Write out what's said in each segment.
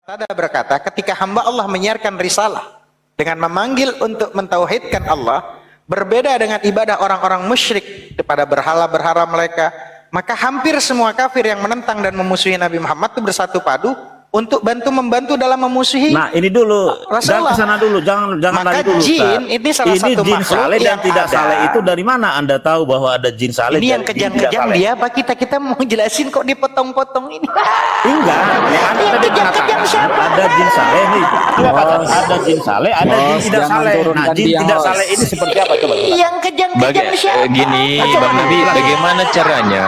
Tada berkata, ketika hamba Allah menyiarkan risalah dengan memanggil untuk mentauhidkan Allah, berbeda dengan ibadah orang-orang musyrik kepada berhala-berhala mereka, maka hampir semua kafir yang menentang dan memusuhi Nabi Muhammad itu bersatu padu untuk membantu dalam memusuhi. Nah, ini dulu, jangan kesana dulu, jangan maka lari dulu. Jin ini salah satu jin makhluk saleh dan yang tidak ada. saleh itu dari mana Anda tahu bahwa ada jin saleh? Ini yang dan jin tidak kejang-kejang saleh? dia, apa kita mau jelasin kok dipotong-potong ini? Enggak, Yang kejang-kejang siapa? ada jin saleh nih. Coba katakan, ada jin saleh, ada jin tidak jangan saleh. Nah, turunkan jin dia, tidak host. saleh ini seperti apa coba? Yang kejang-kejang siapa? Gini, Bang Nabi, bagaimana caranya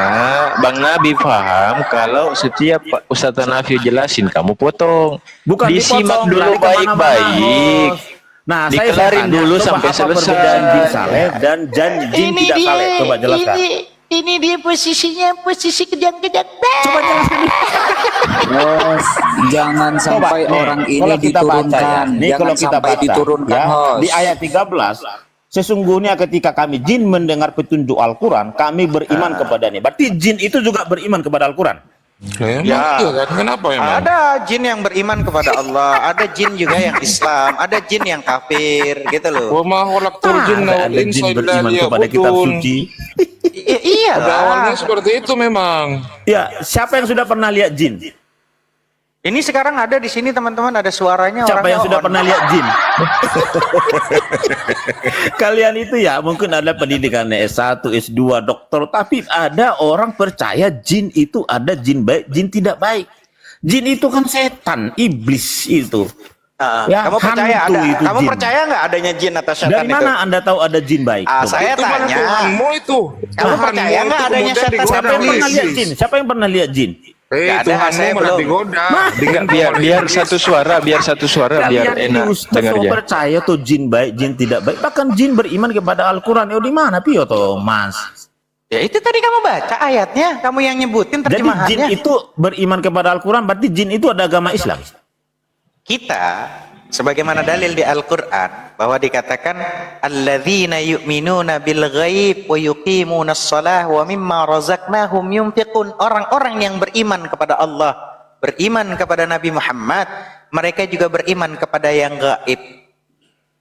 Bang Nabi paham kalau setiap Ustaz Hanafi jelasin kamu potong? Bukan Disimak dipotong, dulu lari kemana-mana, baik-baik. host. Nah, Dikelarin tanya, dulu coba sampai apa selesai. perbedaan jin saleh dan jin tidak saleh? Coba jelaskan. Ini dia posisinya, posisi kejang-kejang. Coba jelaskan. Host, jangan sampai Coba, nih, orang ini kalau kita baca ya, diturunkan. nih Jangan kalau kita sampai baca, diturunkan, ya, host. di ayat 13, sesungguhnya ketika kami jin mendengar petunjuk Al-Quran, kami beriman kepadanya. Berarti jin itu juga beriman kepada Al-Quran. Ya. Iya kan? Kenapa emang? Ada jin yang beriman kepada Allah, ada jin juga yang Islam, ada jin yang kafir, gitu loh. Wa ma khalaqtul jinna Ada wal insa jin illa beriman kepada kitab liya'budun. suci. Iya Pada lah. awalnya seperti itu memang. Ya, siapa yang sudah pernah lihat jin? Ini sekarang ada di sini teman-teman, ada suaranya. Siapa yang orangnya sudah on. pernah lihat jin? Kalian itu ya mungkin ada pendidikan S1, S2, dokter, tapi ada orang percaya jin itu ada jin baik, jin tidak baik. Jin itu kan setan, iblis itu. Ya, Kamu percaya hantu ada? itu Kamu jin. percaya nggak adanya jin atau setan Dari itu? mana Anda tahu ada jin baik? Ah, Coba. saya Itu mana tanya. Tuhanmu itu? Kamu percaya nggak adanya setan? Siapa yang pernah lihat jin? Siapa yang pernah lihat jin? Nggak ada, Tuhanmu saya malah belum. digoda. Biar satu suara, biar Kalian ini enak ustaz kok dengarnya. percaya tuh jin baik, jin tidak baik. Bahkan jin beriman kepada Al-Quran. Ya di mana Pio toh, Mas? Ya itu tadi kamu baca ayatnya, kamu yang nyebutin Jadi jin terjemahannya. itu beriman kepada Al-Quran, berarti jin itu ada agama Islam. Kita sebagaimana dalil di Al-Qur'an bahwa dikatakan alladzina yu'minuna bil ghaib wa yuqimunas shalah wa mimma razaqnahum yunfiqun. Orang-orang yang beriman kepada Allah, beriman kepada Nabi Muhammad, mereka juga beriman kepada yang gaib.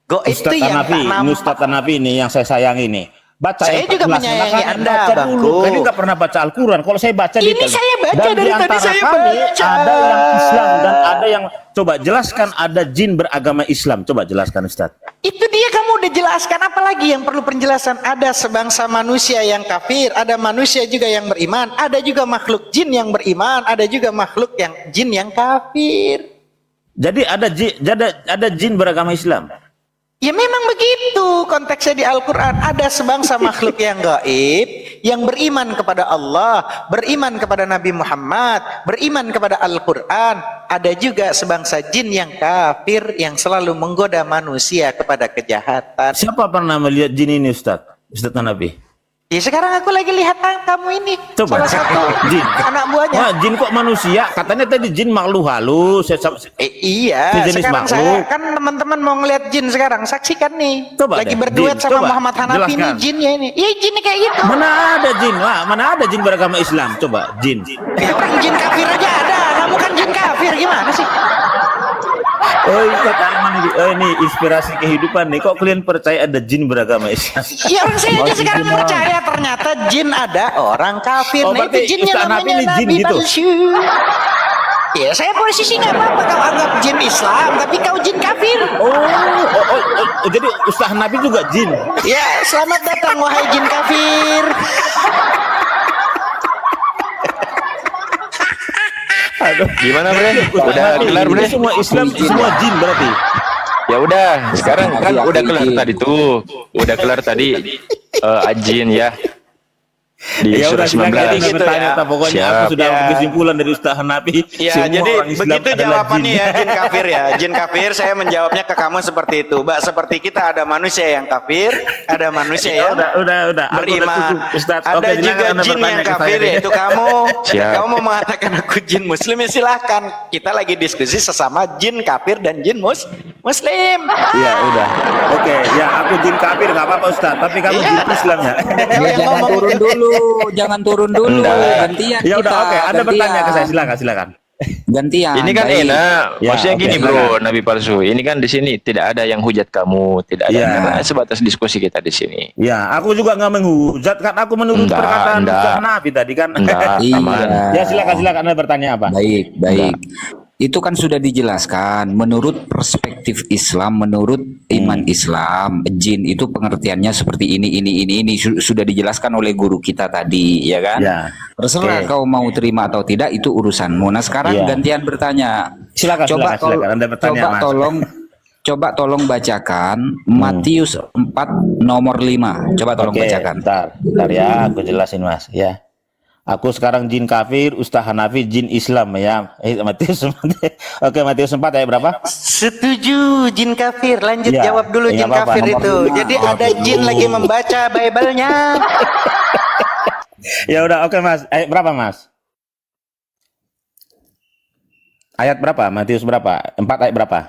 Gaib itu Ustaz yang Hanafi, tak nampak. Ustaz Hanafi ini yang saya sayangi nih. Baca Saya yang juga 14, menyayangi silakan Anda, baca Bangku. dulu. Kalian nggak pernah baca Al-Quran. Kalau saya baca Ini detail. saya baca, Dan dari di tadi antara saya kami baca. ada yang Islam dan ada yang coba jelaskan ada jin beragama Islam. Coba jelaskan Ustaz. Itu dia, kamu udah jelaskan, apa lagi yang perlu penjelasan? Ada sebangsa manusia yang kafir, ada manusia juga yang beriman, ada juga makhluk jin yang beriman, ada juga makhluk yang jin yang kafir. Jadi ada jin beragama Islam. Ya memang begitu konteksnya di Al-Quran. Ada sebangsa makhluk yang gaib, yang beriman kepada Allah, beriman kepada Nabi Muhammad, beriman kepada Al-Quran. Ada juga sebangsa jin yang kafir, yang selalu menggoda manusia kepada kejahatan. Siapa pernah melihat jin ini Ustaz? Ustaz Hanafi. Ya sekarang aku lagi lihat kamu ini, Coba. salah satu Jin. anak buahnya. Wah, jin kok manusia? Katanya tadi jin makhluk halus. Iya, Sejenis sekarang makhluk. saya kan teman-teman mau ngeliat jin sekarang, saksikan nih. Coba lagi deh, berduet Jin, sama coba, Muhammad Hanafi nih, jelaskan. jinnya ini. Iya, jinnya kayak gitu. Mana ada jin? Wah, mana ada jin beragama Islam? Coba jin. Ya, orang jin kafir aja ada. Kamu kan jin kafir, gimana sih? Oh, ini inspirasi kehidupan nih. Kok kalian percaya ada jin beragama Islam? Ya orang saya aja sekarang percaya ternyata jin ada orang kafir. Oh, Nah berarti itu jinnya Ustaz Nabi namanya ini jin Nabi gitu? palsu. Ya saya posisi nggak apa-apa kau anggap jin Islam, tapi kau jin kafir. Jadi Ustaz Nabi juga jin. Ya selamat datang wahai jin kafir. Aduh. Gimana, Bre? Ustaz Udah Nabi, kelar, Bre? ini semua Islam, semua jin berarti. Ya udah, sekarang kan Aku udah yakin kelar jin. tadi tuh. Udah kelar tadi ajin ya. Di Ya udah surah silakan 19. kita bertanya. ya. Pokoknya Siap. aku sudah Ya. kesimpulan dari Ustaz Hanafi. Ya, semua jadi orang Islam begitu adalah jawabannya jin. ya, jin kafir ya. Jin kafir, saya menjawabnya ke kamu seperti itu. Mbak, seperti kita ada manusia yang kafir, ada manusia Ya, yang udah. Aku udah beriman. cukup, Ustaz. Ada Oke, juga silakan Anda jin bertanya yang ke saya kafir, deh. yaitu kamu. Siap. Kamu mau mengatakan aku jin muslim, ya silahkan. Kita lagi diskusi sesama jin kafir dan jin muslim. Iya, udah. Oke, ya aku jin kafir nggak apa-apa Ustaz, tapi kamu Iya. jin Islam ya. Kalau yang Jangan ngomong turun itu- dulu, jangan turun dulu. Enggak. Gantian Ya udah, kita, oke. Anda bertanya ke saya, gantian. silakan. Gantian. Ini kan baik. enak. Ya, Maksudnya oke, gini bro, silakan. Nabi palsu. Ini kan di sini tidak ada yang hujat kamu, tidak ada. Ya. Karena sebatas diskusi kita di sini. Ya, aku juga nggak menghujat kan, aku menurut Enggak, perkataan enggak. Ustaz Hanafi tadi kan. Enggak, Iya. aman. Ya, silakan Anda bertanya apa? Baik, baik. Itu kan sudah dijelaskan menurut perspektif Islam, menurut iman Islam, jin itu pengertiannya seperti ini sudah dijelaskan oleh guru kita tadi, ya kan? Ya. Terserah Oke. kau mau terima atau tidak itu urusanmu. Nah, sekarang Ya. gantian bertanya. Silakan, silakan. Anda bertanya, coba Mas. tolong bacakan Matius 4 nomor 5. Coba tolong Oke, bacakan. bentar ya, aku jelasin Mas ya. Aku sekarang jin kafir, Ustaz Hanafi jin Islam ya. Matius 4. Oke, Matius 4 ayat berapa? Setuju, jin kafir. Lanjut Ya, jawab dulu nggak jin apa-apa, kafir nomor itu. 5. Jadi ada jin lagi membaca Bible-nya. Ya udah, oke Mas. Ayat berapa Mas? Ayat berapa? Matius berapa? 4 ayat berapa?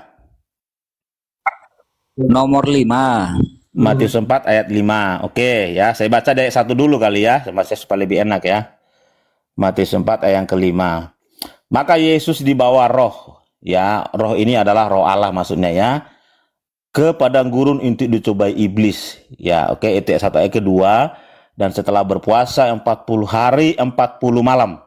Nomor 5. Matius 4 ayat 5. Oke ya, saya baca dari 1 dulu kali ya, supaya lebih enak ya. Matius 4 ayat yang kelima. Maka Yesus dibawa roh, ya, roh ini adalah roh Allah maksudnya ya, ke padang gurun untuk dicobai iblis. Ya, oke, itu ayat 1. Ayat kedua, dan setelah berpuasa 40 hari 40 malam.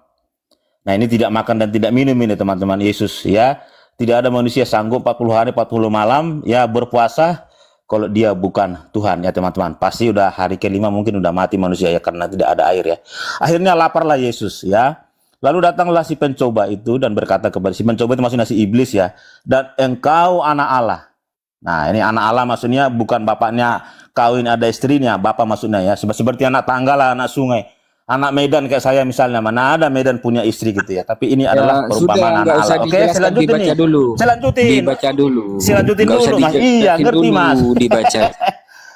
Nah, ini tidak makan dan tidak minum ini teman-teman Yesus ya. Tidak ada manusia sanggup 40 hari 40 malam ya berpuasa kalau dia bukan Tuhan ya teman-teman. Pasti udah hari kelima mungkin udah mati manusia ya karena tidak ada air ya. Akhirnya laparlah Yesus ya. Lalu datanglah si pencoba itu dan berkata kepada si pencoba itu maksudnya si iblis ya. Dan engkau anak Allah. Nah, ini anak Allah maksudnya bukan bapaknya kawin ada istrinya, bapak maksudnya ya. Seperti anak tangga lah, anak sungai. Anak Medan kayak saya misalnya, mana ada Medan punya istri gitu ya. Tapi ini adalah perumpamaan anak Allah. Oke, saya lanjutin dibaca nih. dulu. Saya lanjutin. Dibaca dulu. Saya lanjutin Nggak dulu, usah Mas. Iya, dijelasin ngerti, dulu, Mas. Dibaca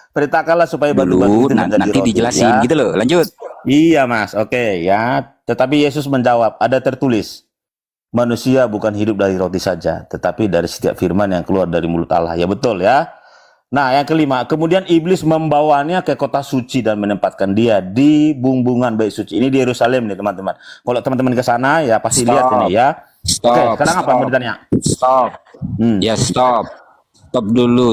Perintahkanlah supaya batu-batu dulu, itu menjadi nanti roti, dijelasin ya. gitu loh. Lanjut. Iya, Mas. Oke, ya. Tetapi Yesus menjawab, ada tertulis, manusia bukan hidup dari roti saja, tetapi dari setiap firman yang keluar dari mulut Allah. Ya betul ya. Nah, yang kelima, kemudian iblis membawanya ke kota suci dan menempatkan dia di bumbungan bait suci. Ini di Yerusalem nih, teman-teman. Kalau teman-teman ke sana ya pasti lihat ini ya. Oke, sekarang apa mau ditanya? Stop. Ya, stop.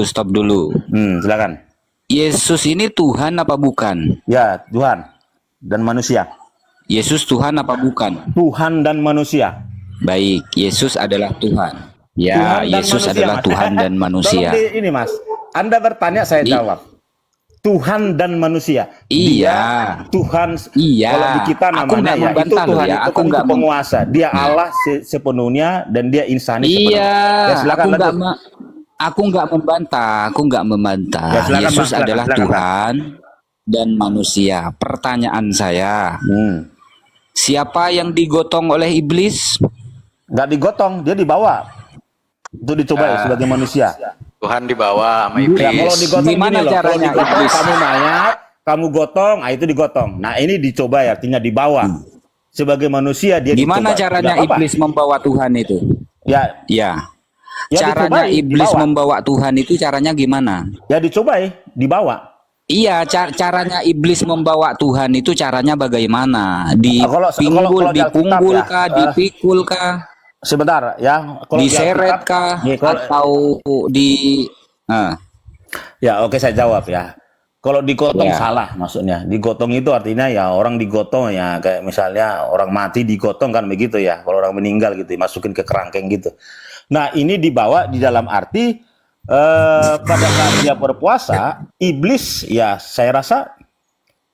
Stop dulu. Silakan. Yesus ini Tuhan apa bukan? Ya, Tuhan dan manusia. Yesus Tuhan apa bukan? Tuhan dan manusia. Baik, Yesus adalah Tuhan. Ya, Tuhan dan Yesus manusia, adalah Mas. Tuhan dan manusia. Tolong ini Mas, Anda bertanya saya jawab. Tuhan dan manusia. Iya. Dia Tuhan. Iya. Kalau di kita Aku namanya nggak ya itu membantah loh Tuhan ya. itu Aku kan nggak itu penguasa. Dia Allah sepenuhnya dan dia insani sepenuhnya. Iya, Ya, silakan lanjut. aku nggak membantah. Ya, silakan, Yesus Bang, silakan, adalah silakan, Tuhan dan manusia. Pertanyaan saya, siapa yang digotong oleh iblis? Nggak digotong, dia dibawa untuk dicobai sebagai manusia. Tuhan dibawa sama Ya, kalau iblis. digotong Gimana gini loh, kalau caranya digotong iblis? kamu mayat, kamu gotong, itu digotong. Nah, ini dicoba ya, artinya dibawa. Sebagai manusia dia Gimana dicoba. caranya Tidak apa-apa. iblis membawa Tuhan itu? Ya, Ya. Ya, Caranya dicobai, iblis dibawa. membawa Tuhan itu caranya gimana? ya dicobai, dibawa. Iya, caranya iblis membawa Tuhan itu caranya bagaimana? Kalau di Alkitab dipunggul ya, kah, dipikul kah, Sebentar ya, kalau di diseret Alkitab- kah, Ya, kalau- atau di Ya, oke saya jawab ya. Kalau digotong Ya. salah maksudnya. Digotong itu artinya ya orang digotong ya kayak misalnya orang mati digotong kan begitu ya. Kalau orang meninggal gitu masukin ke kerangkeng gitu. Nah, ini dibawa di dalam arti pada saat dia berpuasa, iblis ya saya rasa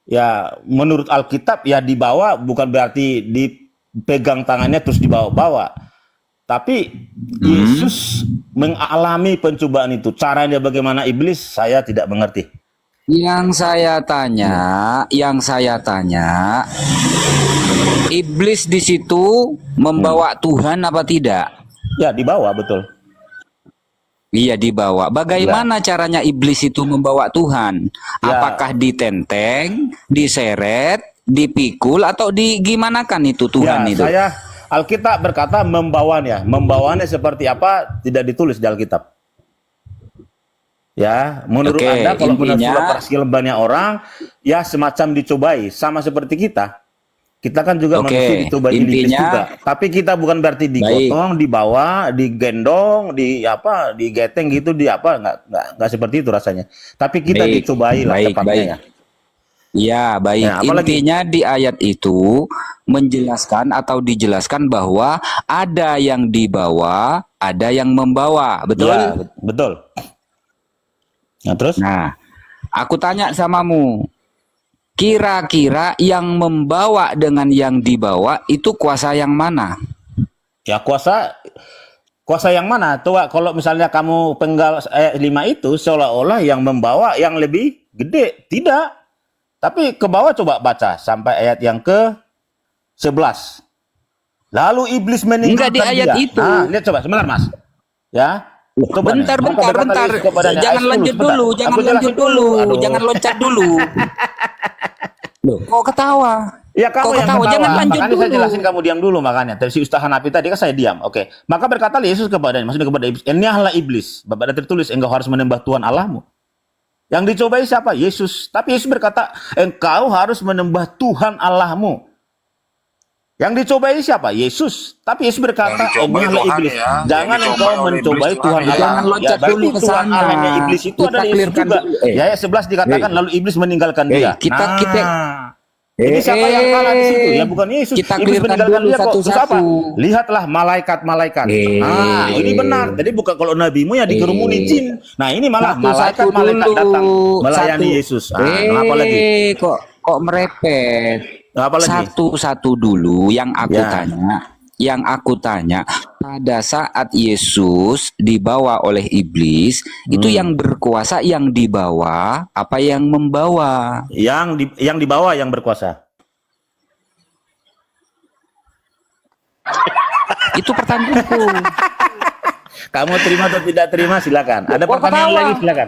ya menurut Alkitab ya dibawa bukan berarti dipegang tangannya terus dibawa-bawa. Tapi Yesus mengalami pencobaan itu. Caranya bagaimana iblis saya tidak mengerti. yang saya tanya, iblis di situ membawa Tuhan apa tidak? Ya dibawa betul. Iya, dibawa. Bagaimana caranya iblis itu membawa Tuhan? Ya. Apakah ditenteng, diseret, dipikul, atau gimanakan itu Tuhan Ya, itu? saya Alkitab berkata membawanya. Membawanya seperti apa tidak ditulis di Alkitab. Ya, menurut Oke, Anda kalau menurut intinya- banyak orang ya semacam dicobai sama seperti kita. Kita kan juga Oke, manusia dicoba iblis intinya- juga. Tapi kita bukan berarti digotong, dibawa, digendong, digeteng gitu, nggak seperti itu rasanya. Tapi kita Baik, dicobai lah baik, tepatnya baik. ya. Ya, baik. Ya, apalagi? Intinya di ayat itu menjelaskan atau dijelaskan bahwa ada yang dibawa, ada yang membawa. Betul? Ya, betul. Nah, terus? Nah, aku tanya samamu. Kira-kira yang membawa dengan yang dibawa itu kuasa yang mana? Ya kuasa yang mana? Coba kalau misalnya kamu penggal ayat 5 itu seolah-olah yang membawa yang lebih gede. Tidak. Tapi ke bawah coba baca sampai ayat yang ke-11. Lalu iblis meninggalkan Enggak di ayat dia. itu. Nah, lihat coba sebentar, Mas. Ya. Coba nih. Bentar, Maka bentar, berkata bentar. Yesus kepadanya, Jangan "Ais lanjut sebentar. dulu, jangan Aku jelasin lanjut dulu, Aduh. jangan loncat dulu. Loh, kok ketawa? Ya kamu Kok yang ketawa? ketawa. Jangan lanjut Makanya saya dulu. jelasin kamu diam dulu makanya. Dari si Ustaz Hanafi tadi kan saya diam. Oke. Maka berkata Yesus kepadanya, maksudnya kepada iblis, "Inilah iblis. Bapak tertulis engkau harus menyembah Tuhan Allahmu." Yang dicobai siapa? Yesus. Tapi Yesus berkata, engkau harus menyembah Tuhan Allahmu. Yang dicobai siapa? Yesus. Tapi Yesus berkata, Yang dicobai inilah Tuhan iblis. ya. Jangan Yang engkau dicobai oleh mencobai iblis Tuhan Tuhan ya. Allah. Jangan loncat berarti dulu ke Tuhan sana. Allahnya iblis itu Kita adalah Yesus clearkan juga. dulu. Ya, ayat 11 dikatakan, lalu iblis meninggalkan dia. Ini siapa yang kalah di situ? Ya bukan Yesus. Kita Iblis clearkan meninggalkan dulu dia kok. Terus apa? satu-satu. Lihatlah malaikat-malaikat. Eh. Nah, ini benar. Jadi bukan kalau nabimu ya dikerumuni jin. Nah, ini malah Satu-satu malaikat-malaikat dulu. datang melayani Satu. Yesus. Apa lagi? Kok merepet? Apa lagi? Satu-satu dulu yang aku Ya. tanya. Yang aku tanya, pada saat Yesus dibawa oleh iblis, itu yang berkuasa yang dibawa, apa yang membawa? Yang dibawa yang berkuasa. Itu pertanyaanku. Kamu terima atau tidak terima silakan. Ada Kok pertanyaan ketawa? lagi silakan.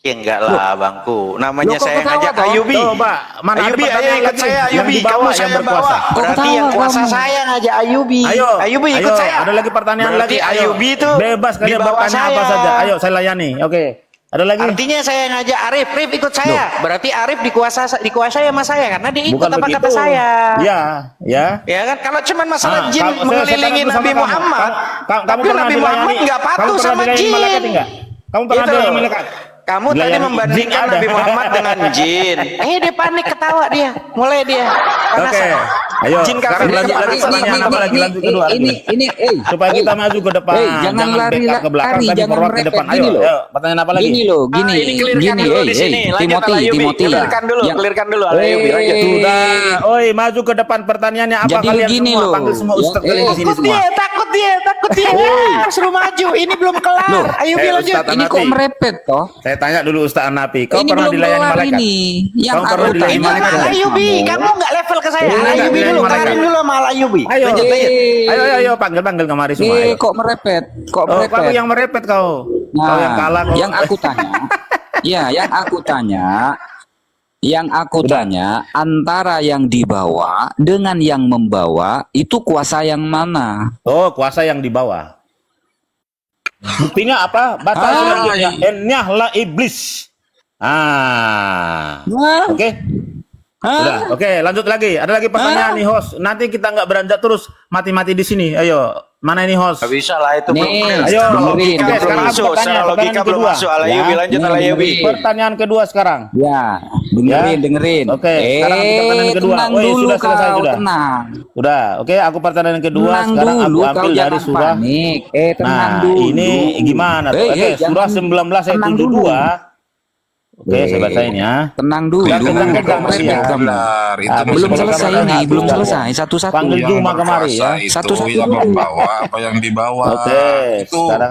Ya enggak lah bangku. Namanya Loh, kok saya ketawa ngajak toh? Ayubi. Coba, mana ada Ayubi, ayo pertanyaan ikut lagi? saya Yang Ayubi. dibawa, Kamu yang saya berkuasa. bawa. Berarti ketawa yang kuasa kamu? saya ngajak Ayubi. Ayo, Ayubi ikut ayo, saya. Ada lagi pertanyaan Berarti lagi. Ayo. Ayubi itu Bebas kalian di bawah bertanya apa saya. saja. Ayo, saya layani. Oke. Ada lagi? Artinya saya ngajak Arif ikut saya. Berarti Arif dikuasai sama saya karena dia ikut Bukan apa begitu. kata saya. Ya, ya. Ya kan kalau cuman masalah jin Saya mengelilingi sekarang Nabi bersama kamu. Muhammad, Kamu tapi pernah Nabi dilayani- Muhammad nggak kamu patuh pernah sama dilayani jin. malaikat enggak? Kamu pernah Itu dilayani loh. malaikat? Kamu tadi Dilayani membandingkan jin ada. Nabi Muhammad dengan jin. Dia panik ketawa dia. Mulai dia. Oke. Ayo, Jin sekarang kafir. lanjut lagi pertanyaan apa lagi? Lanjut kedua. Ini, Supaya kita maju ke depan. jangan lari backup ke belakang, lari, tapi jangan forward ke merepet. depan. Ayo, Gini loh. ayo, pertanyaan apa lagi? Gini loh, gini, ini clearkan gini, dulu di sini. Lanjut Timothy, Al-Ayyubi. Timothy. Clearkan dulu, Yang- clearkan dulu Al-Ayyubi. Lanjut. Sudah. Oi, maju ke depan pertanyaannya apa Jadi kalian begini semua? loh. Panggil semua Ya, ustaz kalian di sini semua. Takut dia. Suruh maju. Ini belum kelar. Loh, Ayubi lanjut. Ustaz Ini kok Hanafi. merepet toh? Saya tanya dulu Ustaz Hanafi, kau Ini pernah belum dilayani kelar malaikat? ini. Yang Kau pernah aku dilayani tanya malaikat? sama Ayubi, kamu. kamu nggak level ke saya. Iya, Ayubi iya, dulu, iya, kelarin iya. dulu sama Ayubi. Ayo, Lanjut. ayo, panggil kemari semua. Ayo. Kok merepet? Kok Oh, merepet? kamu yang merepet kau. Kau yang kalah kau. yang aku tanya, yang aku tanya, antara yang dibawa dengan yang membawa itu kuasa yang mana? Oh, kuasa yang di bawah. Buktinya apa? Baca selanjutnya. Enyahlah iblis. Oke. Sudah. Oke, lanjut lagi. Ada lagi pertanyaan nih host. Nanti kita nggak beranjak terus mati-mati di sini. Ayo, mana ini host? Gak bisa lah itu belum Nih, clear. Ayo, Secara dengerin, logika dengerin. belum Sekarang masuk. pertanyaan- Secara logika pertanyaan belum kedua. masuk. Al-Ayyubi Ya, lanjut nih, Al-Ayyubi. dengerin. Pertanyaan kedua sekarang. Ya, dengerin. Oke, sekarang kita pertanyaan kedua. Tenang Woi, dulu sudah selesai, kau, sudah. tenang. Udah, oke. Aku pertanyaan kedua. Tenang Sekarang aku dulu, kau ambil dari jangan surah. panik. Tenang Nah, dulu. ini gimana tuh? Oke, surah 19 ayat tenang 72. dulu. Oke, saya bacain ya. Tenang dulu. Yang kencang-kencang Kok masih merepet ya. kamu? Benar, itu Ah, Belum Kalau selesai kamu ini, satu, belum satu. selesai. Satu-satu. Panggil yang Juma kemari ya. berkuasa itu Satu-satu yang dulu. membawa apa yang dibawa. Oke, Itu sekarang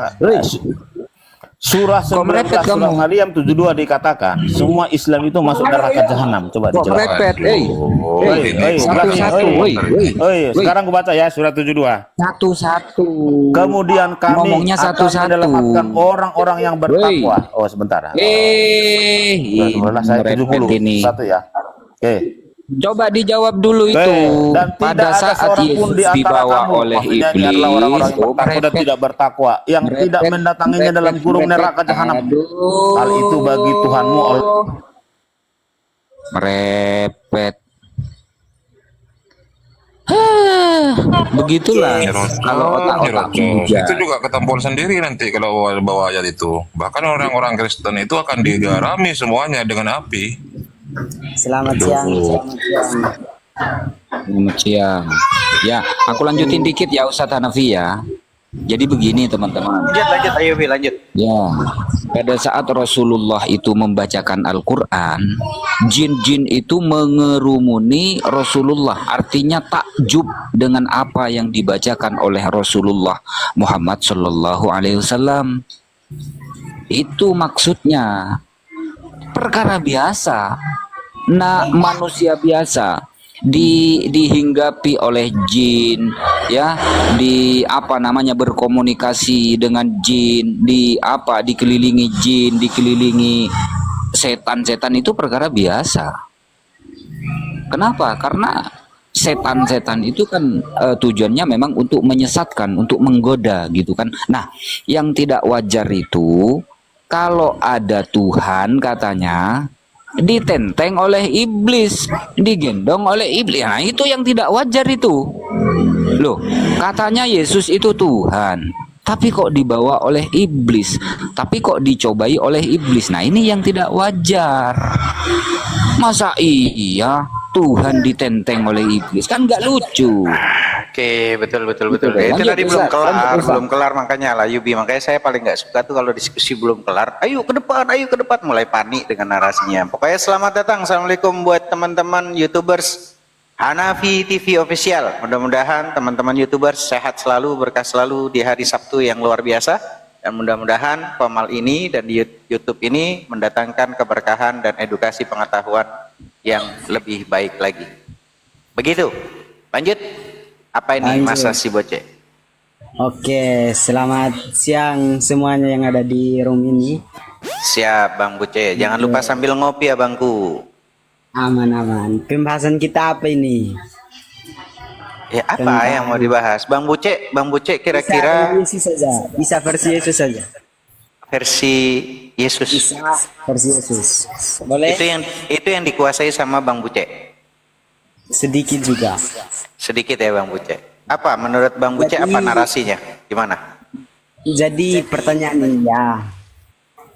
surah Kok merepet 19 surah kamu? Maryam 72 dikatakan semua Islam itu masuk neraka jahanam. Coba Kok dijelaskan. merepet? Satu-satu. Sekarang aku baca ya surah 72. Satu-satu. Kemudian kami Ngomongnya akan satu-satu. menyelamatkan orang-orang yang bertakwa. Oh, sebentar. Surah 19 ayat merepet 70. ini. Satu ya. Oke. Coba dijawab dulu itu. Dan Pada tidak ada saat seorang pun Yesus di antara dibawa kamu, oleh maksudnya ini adalah orang-orang yang iblis, bertakwa dan tidak bertakwa, yang tidak mendatanginya dalam kurung neraka jahanam. Hal itu bagi Tuhanmu Allah. Merepet. Begitulah kalau otak-otak muda. Itu juga ketampol sendiri nanti kalau bawa ayat itu. Bahkan orang-orang Kristen itu akan digarami semuanya dengan api. Selamat siang, selamat siang. Selamat siang. Ya, aku lanjutin dikit ya Ustadz Hanafi ya. Jadi begini teman-teman. Lanjut Ayubi, lanjut. Ya, pada saat Rasulullah itu membacakan Al-Quran, jin-jin itu mengerumuni Rasulullah. Artinya takjub dengan apa yang dibacakan oleh Rasulullah Muhammad Shallallahu Alaihi Wasallam. Itu maksudnya perkara biasa. Nah, manusia biasa dihinggapi oleh jin, ya, berkomunikasi dengan jin, dikelilingi jin, dikelilingi setan-setan, itu perkara biasa. Kenapa? Karena setan-setan itu kan tujuannya memang untuk menyesatkan, untuk menggoda gitu kan. Nah, yang tidak wajar itu kalau ada Tuhan katanya ditenteng oleh iblis, digendong oleh iblis. Nah, itu yang tidak wajar itu. Loh, katanya Yesus itu Tuhan, tapi kok dibawa oleh iblis, tapi kok dicobai oleh iblis. Nah, ini yang tidak wajar. Masa iya Tuhan ditenteng oleh iblis? Kan nggak lucu. Oke, betul. Betul. Itu Lanjut, tadi Ustaz. Lanjut, Ustaz. belum kelar makanya lah Yubi. Makanya saya paling nggak suka tuh kalau diskusi belum kelar. Ayo ke depan, mulai panik dengan narasinya. Pokoknya selamat datang, assalamualaikum buat teman-teman YouTubers Hanafi TV Official. Mudah-mudahan teman-teman YouTubers sehat selalu, berkah selalu di hari Sabtu yang luar biasa. Dan mudah-mudahan Pemal ini dan di YouTube ini mendatangkan keberkahan dan edukasi pengetahuan yang lebih baik lagi. Begitu. Lanjut. Apa ini Lanjut. masa si boceh? Oke, selamat siang semuanya yang ada di room ini. Siap Bang Buce. Jangan lupa sambil ngopi ya Bangku. Aman-aman. Pembahasan kita apa ini? Ya apa yang mau dibahas? Bang Buce kira-kira Bisa Yesus saja. Bisa versi Yesus saja. versi Yesus. Bisa versi Yesus. Boleh? Itu yang dikuasai sama Bang Buce. Sedikit juga. Sedikit ya Bang Buce. Apa menurut Bang Buce apa narasinya? Gimana? Jadi pertanyaannya,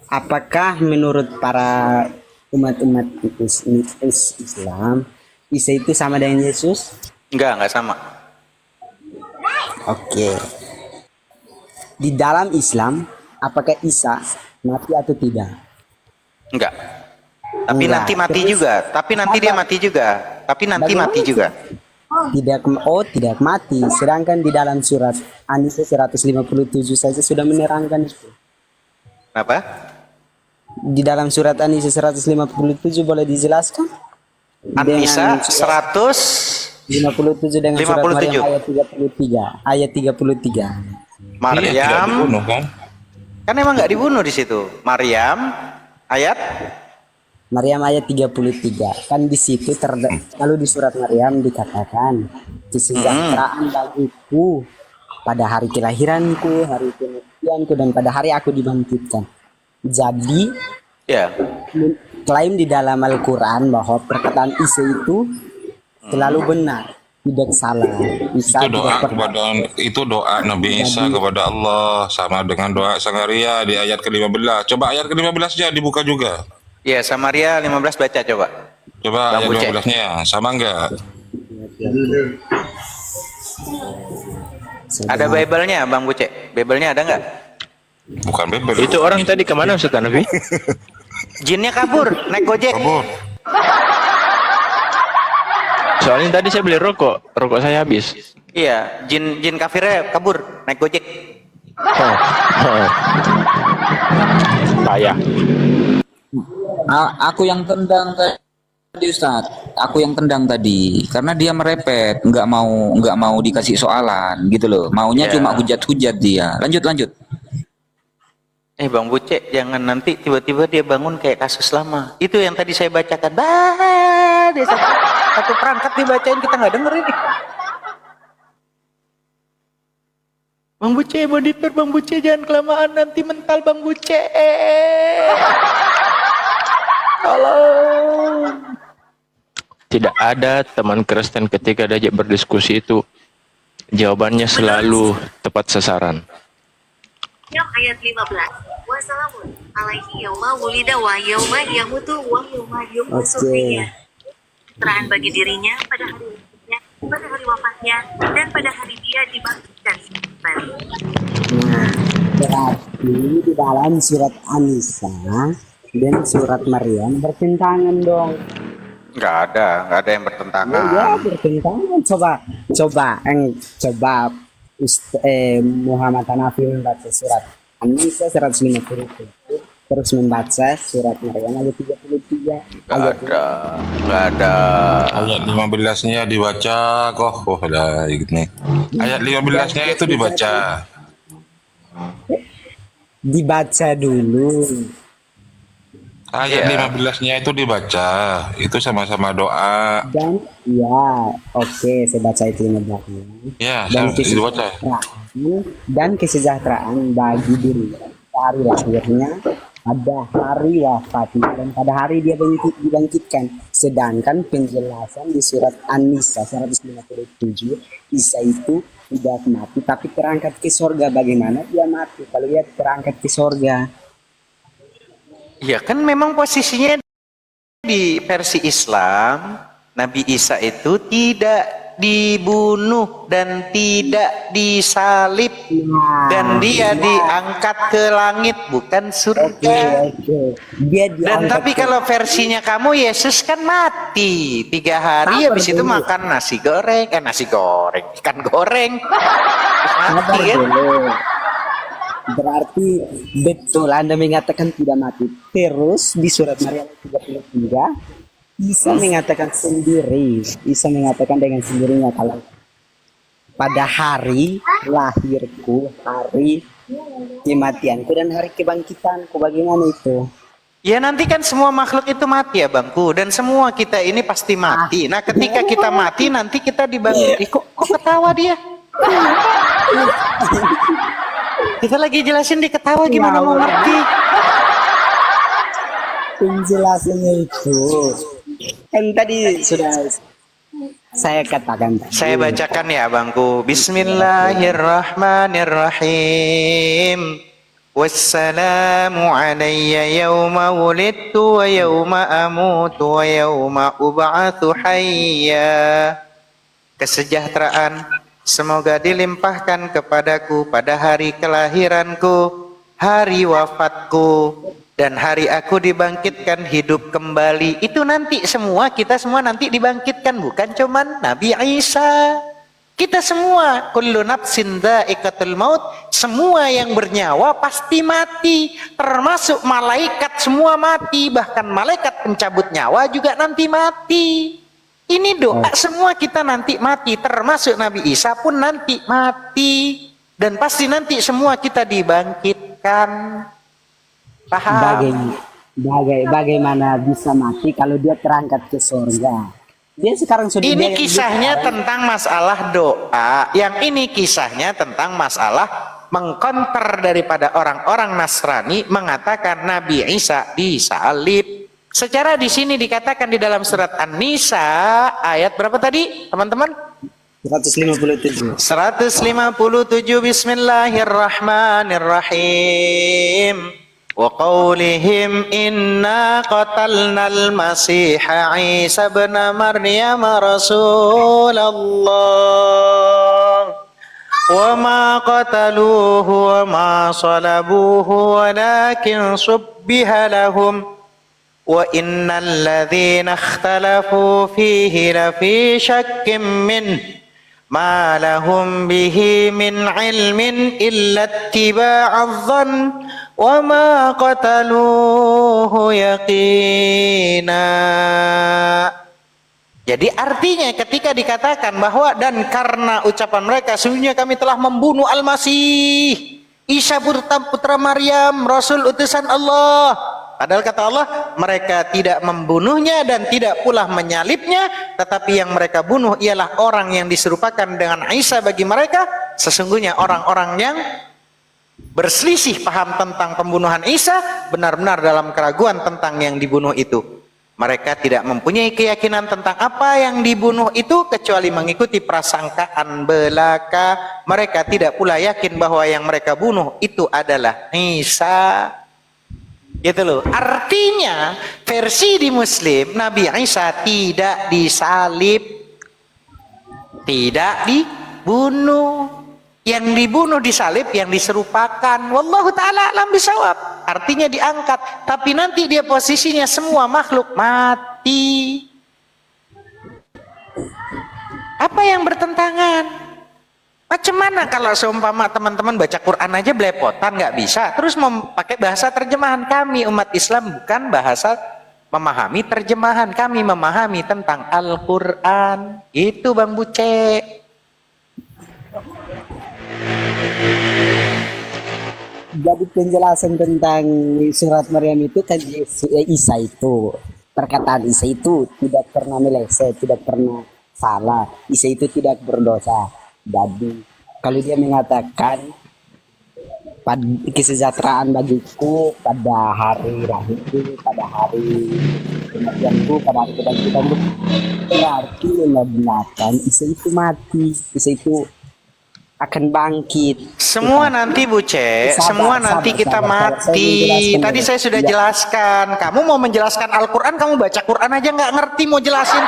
apakah menurut para umat-umat Islam, Isa itu sama dengan Yesus? Enggak sama. Oke. Di dalam Islam, apakah Isa mati atau tidak? Enggak. Tapi Enggak. nanti mati Terus? juga. Tapi nanti dia mati juga. Tapi nanti Bagaimana mati itu? juga. Tidak mati. Sedangkan di dalam surat An-Nisa 157 saja sudah menerangkan itu. Apa? Di dalam surat An-Nisa 157 boleh dijelaskan? An-Nisa Dengan surat 57 dengan surat 57. Maryam ayat 33. Ayat 33. Iya, tidak Maryam dibunuh kan? kan emang nggak dibunuh di situ. Maryam ayat Maryam ayat 33. Kan di situ lalu di surat Maryam dikatakan kesejahteraan bagiku pada hari kelahiranku, hari kematianku, dan pada hari aku dibangkitkan. Jadi ya. klaim di dalam Al-Quran bahwa perkataan Isa itu selalu benar, tidak salah. Isa Itu doa tidak pernah. itu doa Nabi Isa kepada Allah sama dengan doa Sangaria di ayat ke-15. Coba ayat ke-15 aja dibuka juga. Ya, Samaria 15 baca coba. Coba Bang ayat Buce. 15-nya sama enggak? Ada Bible-nya Bang Buce? Bible-nya ada nggak? Bukan bebel. Itu orang tadi kemana Ustaz Hanafi? Jinnya kabur, naik Gojek. kabur. Soalnya tadi saya beli rokok saya habis. Iya, jin kafirnya kabur, naik Gojek. Payah. Aku yang tendang tadi Ustaz. Aku yang tendang tadi karena dia merepet, nggak mau dikasih soalan gitu loh. Maunya Ya. cuma hujat-hujat dia. Lanjut. Bang Buce, jangan nanti tiba-tiba dia bangun kayak kasus lama. Itu yang tadi saya bacakan. Bah, dia satu perangkat dibacain kita nggak denger ini. Bang Buce, monitor Bang Buce, jangan kelamaan nanti mental Bang Buce. Tolong. tidak ada teman Kristen ketika diajak berdiskusi itu jawabannya selalu tepat sasaran. Ayat 15. Wassalamun alaihi yauma wulida wa yauma yamutu wa yauma yub'atsu hayya. Keterangan bagi dirinya pada hari lahirnya, pada hari wafatnya, dan pada hari dia dibangkitkan kembali. Nah, berarti di dalam surat An-Nisa dan surat Maryam bertentangan dong. Nggak ada yang bertentangan. Ya, bertentangan. Coba Muhammad Hanafi membaca surat An-Nisa 150 terus membaca surat Maryam ayat 33. Nggak ada. Ayat 15-nya dibaca kok. Oh, ada gini. Ayat 15-nya itu dibaca. Dibaca dulu. Ayat 15-nya itu dibaca. Itu sama-sama doa. Dan ya, oke, saya baca itu 15-nya. Ya, Dan dibaca. kesejahteraan bagi diri hari lahirnya, pada hari wafatnya, dan pada hari dia dibangkitkan. Sedangkan penjelasan di surat An-Nisa 157, Isa itu tidak mati tapi terangkat ke sorga. Bagaimana dia mati kalau dia terangkat ke sorga? Ya kan memang posisinya di versi Islam, Nabi Isa itu tidak dibunuh dan tidak disalib, dan dia diangkat ke langit bukan surga. Dia Dan diangkat tapi kalau versinya kamu, Yesus kan mati 3 hari, Sabar habis itu dulu. makan nasi goreng, ikan goreng. Terus mati kan? Berarti betul Anda mengatakan tidak mati. Terus di surat Maryam 33 Isa mengatakan sendiri, Isa mengatakan dengan sendirinya kalau pada hari lahirku, hari kematianku, dan hari kebangkitanku. Bagaimana itu? Ya nanti kan semua makhluk itu mati ya Bangku, dan semua kita ini pasti mati. Nah ketika kita mati nanti kita dibangun. Kok ketawa dia? Kita lagi jelasin dia ketawa gimana mau ngerti? Penjelasannya itu kan tadi sudah saya katakan. Saya bacakan ya Bangku. Bismillahirrahmanirrahim. Wassalamu alayya yawma wulidtu wa yawma amutu wa yawma ub'atsu hayya. Kesejahteraan semoga dilimpahkan kepadaku pada hari kelahiranku, hari wafatku, dan hari aku dibangkitkan hidup kembali. Itu nanti semua, kita semua nanti dibangkitkan, bukan cuman Nabi Isa. Kita semua, kullu nafsin dha'iqatul maut, semua yang bernyawa pasti mati, termasuk malaikat semua mati, bahkan malaikat pencabut nyawa juga nanti mati. Ini doa semua kita nanti mati, termasuk Nabi Isa pun nanti mati, dan pasti nanti semua kita dibangkitkan. Paham? Bagaimana bisa mati kalau dia terangkat ke surga? Dia sekarang sudah. Ini kisahnya tentang masalah doa. Yang ini kisahnya tentang masalah mengkonter daripada orang-orang Nasrani mengatakan Nabi Isa disalib. Secara di sini dikatakan di dalam surat An-Nisa ayat berapa tadi, teman-teman? 157. 157. Bismillahirrahmanirrahim. وقولهم إنا قتلنا المسيح عيسى ابن مريم رسول الله وما قتلوه وما صلبوه ولكن شبه لهم وإن الذين اختلفوا فيه لفي شك منه ما لهم به من علم إلا اتباع الظن وما قتلوه يقينا. Jadi artinya ketika dikatakan bahwa dan karena ucapan mereka sesungguhnya kami telah membunuh Al-Masih Isa putra Maryam, Rasul utusan Allah. Padahal kata Allah mereka tidak membunuhnya dan tidak pula menyalibnya, tetapi yang mereka bunuh ialah orang yang diserupakan dengan Isa bagi mereka. Sesungguhnya orang-orang yang berselisih paham tentang pembunuhan Isa benar-benar dalam keraguan tentang yang dibunuh itu. Mereka tidak mempunyai keyakinan tentang apa yang dibunuh itu kecuali mengikuti prasangkaan belaka. Mereka tidak pula yakin bahwa yang mereka bunuh itu adalah Isa. Gitu loh. Artinya versi di Muslim Nabi Isa tidak disalib, tidak dibunuh. Yang dibunuh disalib, yang diserupakan. Wallahu ta'ala alam bisawab. Artinya diangkat. Tapi nanti dia posisinya semua makhluk mati. Apa yang bertentangan? Macam mana kalau seumpama teman-teman baca Quran aja belepotan, nggak bisa. Terus pakai bahasa terjemahan. Kami umat Islam bukan bahasa memahami terjemahan. Kami memahami tentang Al-Quran. Itu Bang Buce. Jadi penjelasan tentang surat Maryam itu kan Isa itu, perkataan Isa itu tidak pernah meleset, tidak pernah salah. Isa itu tidak berdosa. Jadi kalau dia mengatakan kesejahteraan bagiku pada hari lahirku, pada hari kematianku, pada hari kebangkitanku, berarti membenarkan Isa itu mati, Isa itu akan bangkit. Semua nanti Buce, semua nanti kita mati. Tadi saya sudah jelaskan. Kamu mau menjelaskan Al-Quran, kamu baca Quran aja nggak ngerti mau jelasin.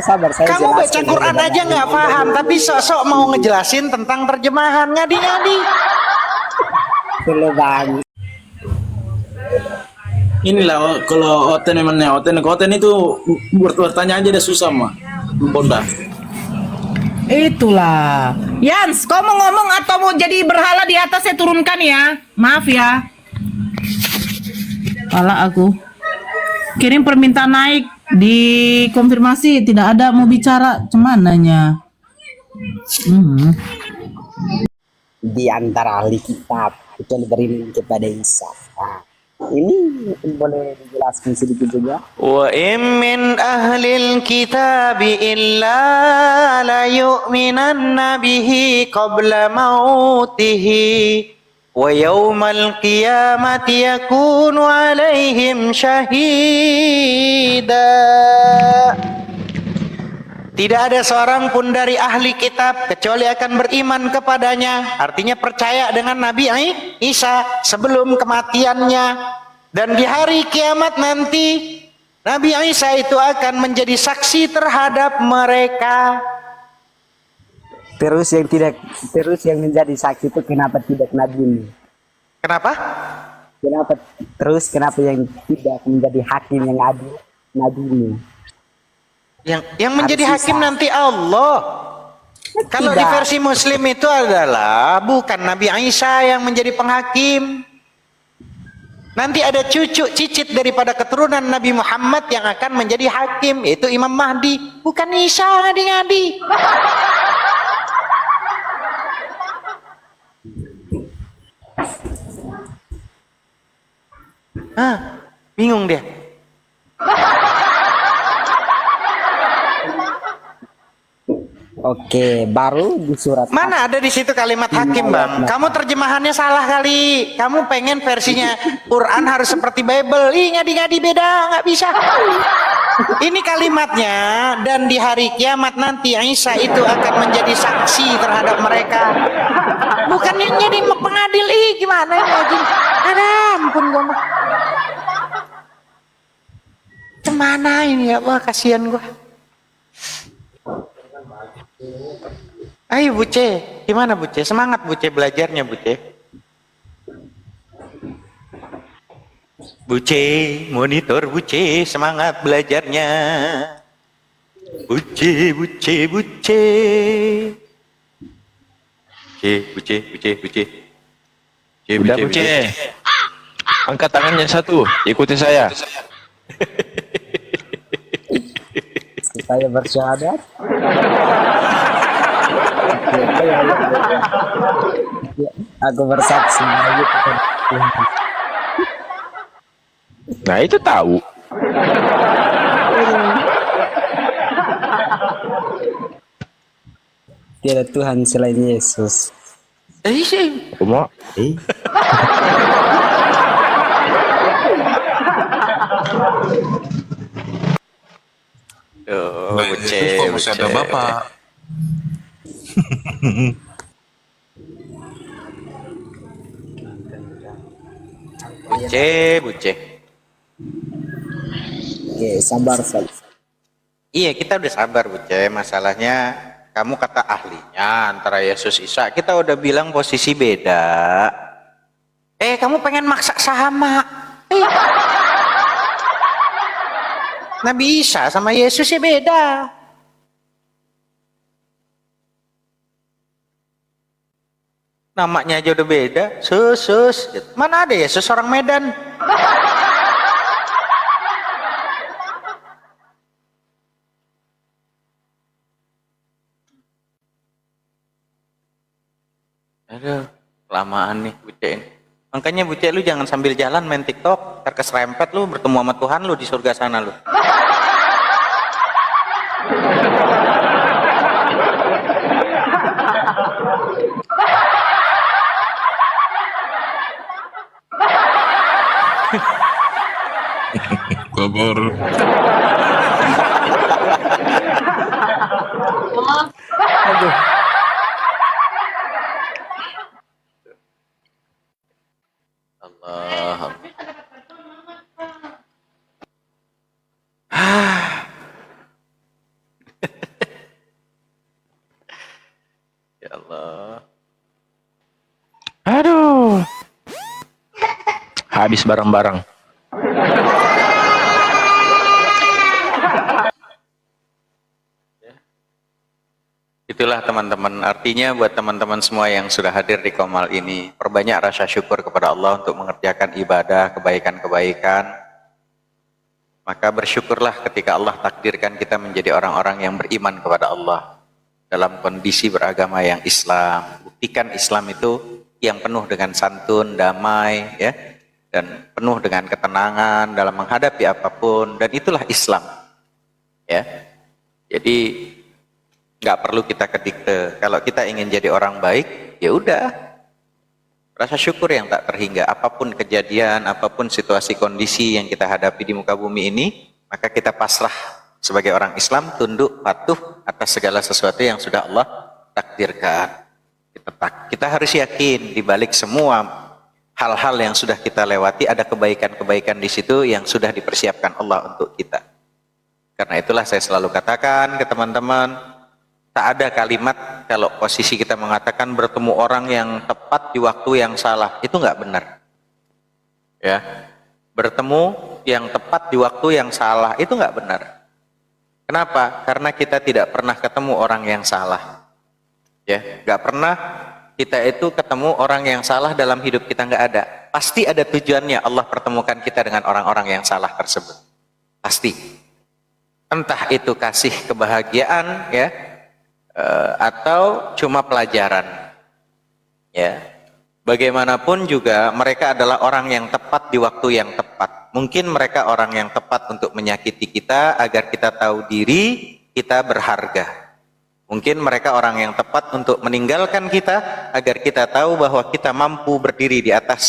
Sabar. Kamu baca Quran aja nggak paham, tapi sok-sok mau ngejelasin tentang terjemahan. Ngadi-ngadi. Bang. Inilah kalau Oten itu bertanya aja udah susah mah. Bonda. Itulah. Yans, kau mau ngomong atau mau jadi berhala di atas saya turunkan ya? Maaf ya. Pala aku. Kirim permintaan naik, dikonfirmasi tidak ada mau bicara, cemananya. Di antara ahli kitab itu beriman kepada Isa. Nah, ini boleh dijelaskan sedikit juga. Wa min ahlil kitab illa la yu'minanna bihi qabla mautihi wa yawmal qiyamati yakunu alaihim syahida. Tidak ada seorang pun dari ahli kitab kecuali akan beriman kepadanya. Artinya percaya dengan Nabi Isa sebelum kematiannya. Dan di hari kiamat nanti Nabi Isa itu akan menjadi saksi terhadap mereka. Terus yang menjadi saksi itu kenapa tidak Nabi ini? Kenapa? Kenapa yang tidak menjadi hakim yang adil Nabi ini? Yang menjadi hakim nanti Allah. Kalau di versi Muslim itu adalah bukan Nabi Isa yang menjadi penghakim. Nanti ada cucu cicit daripada keturunan Nabi Muhammad yang akan menjadi hakim, yaitu Imam Mahdi, bukan Isa ngadi-ngadi. Bingung dia. Oke, baru di surat. Mana ada di situ kalimat hakim, Bang? Kamu terjemahannya salah kali. Kamu pengen versinya Quran harus seperti Bible. Ih, ngadi-ngadi beda, nggak bisa. Ini kalimatnya, dan di hari kiamat nanti Isa itu akan menjadi saksi terhadap mereka. Bukan yang jadi pengadil. Ih, gimana ini lagi? Ada ampun gua mah. Kemana ini ya, wah kasihan gua. Ayo Buce, gimana Buce? Semangat Buce belajarnya Buce. Buce, monitor Buce, semangat belajarnya. Buce. Udah Buce. Angkat tangannya satu, ikuti saya. Saya bersyahadat. Aku bersaksi. Nah itu tahu. Tiada Tuhan selain Yesus. Selain buce, Yesus kok masih ada buce. Bapak? Buce, buce. Oke, sabar sabar. Iya, kita udah sabar, buce. Masalahnya kamu kata ahlinya antara Yesus Isa, kita udah bilang posisi beda. Kamu pengen maksa sama. Nabi Isa sama Yesus ya beda. Namanya aja udah beda. Sus. Mana ada Yesus orang Medan? Aduh, kelamaan nih buce ini. Makanya buce lu jangan sambil jalan main TikTok, terkeserempet lu bertemu sama Tuhan lu di surga sana lu. Kabar. Allah. Ya Allah. Aduh. Habis barang-barang. Itulah teman-teman, artinya buat teman-teman semua yang sudah hadir di Komal ini, perbanyak rasa syukur kepada Allah untuk mengerjakan ibadah, kebaikan-kebaikan. Maka bersyukurlah ketika Allah takdirkan kita menjadi orang-orang yang beriman kepada Allah dalam kondisi beragama yang Islam. Buktikan Islam itu yang penuh dengan santun, damai, ya, dan penuh dengan ketenangan dalam menghadapi apapun, dan itulah Islam. Ya, jadi nggak perlu kita kedikte. Kalau kita ingin jadi orang baik, ya udah, rasa syukur yang tak terhingga. Apapun kejadian, apapun situasi kondisi yang kita hadapi di muka bumi ini, maka kita pasrah sebagai orang Islam, tunduk, patuh atas segala sesuatu yang sudah Allah takdirkan. Kita harus yakin di balik semua hal-hal yang sudah kita lewati ada kebaikan-kebaikan di situ yang sudah dipersiapkan Allah untuk kita. Karena itulah saya selalu katakan ke teman-teman, tak ada kalimat kalau posisi kita mengatakan bertemu orang yang tepat di waktu yang salah, itu nggak benar. Ya, bertemu yang tepat di waktu yang salah itu nggak benar. Kenapa? Karena kita tidak pernah ketemu orang yang salah. Ya, nggak pernah kita itu ketemu orang yang salah dalam hidup kita, nggak ada. Pasti ada tujuannya Allah pertemukan kita dengan orang-orang yang salah tersebut. Pasti. Entah itu kasih kebahagiaan, ya, atau cuma pelajaran. Ya, bagaimanapun juga mereka adalah orang yang tepat di waktu yang tepat. Mungkin mereka orang yang tepat untuk menyakiti kita agar kita tahu diri kita berharga. Mungkin mereka orang yang tepat untuk meninggalkan kita agar kita tahu bahwa kita mampu berdiri di atas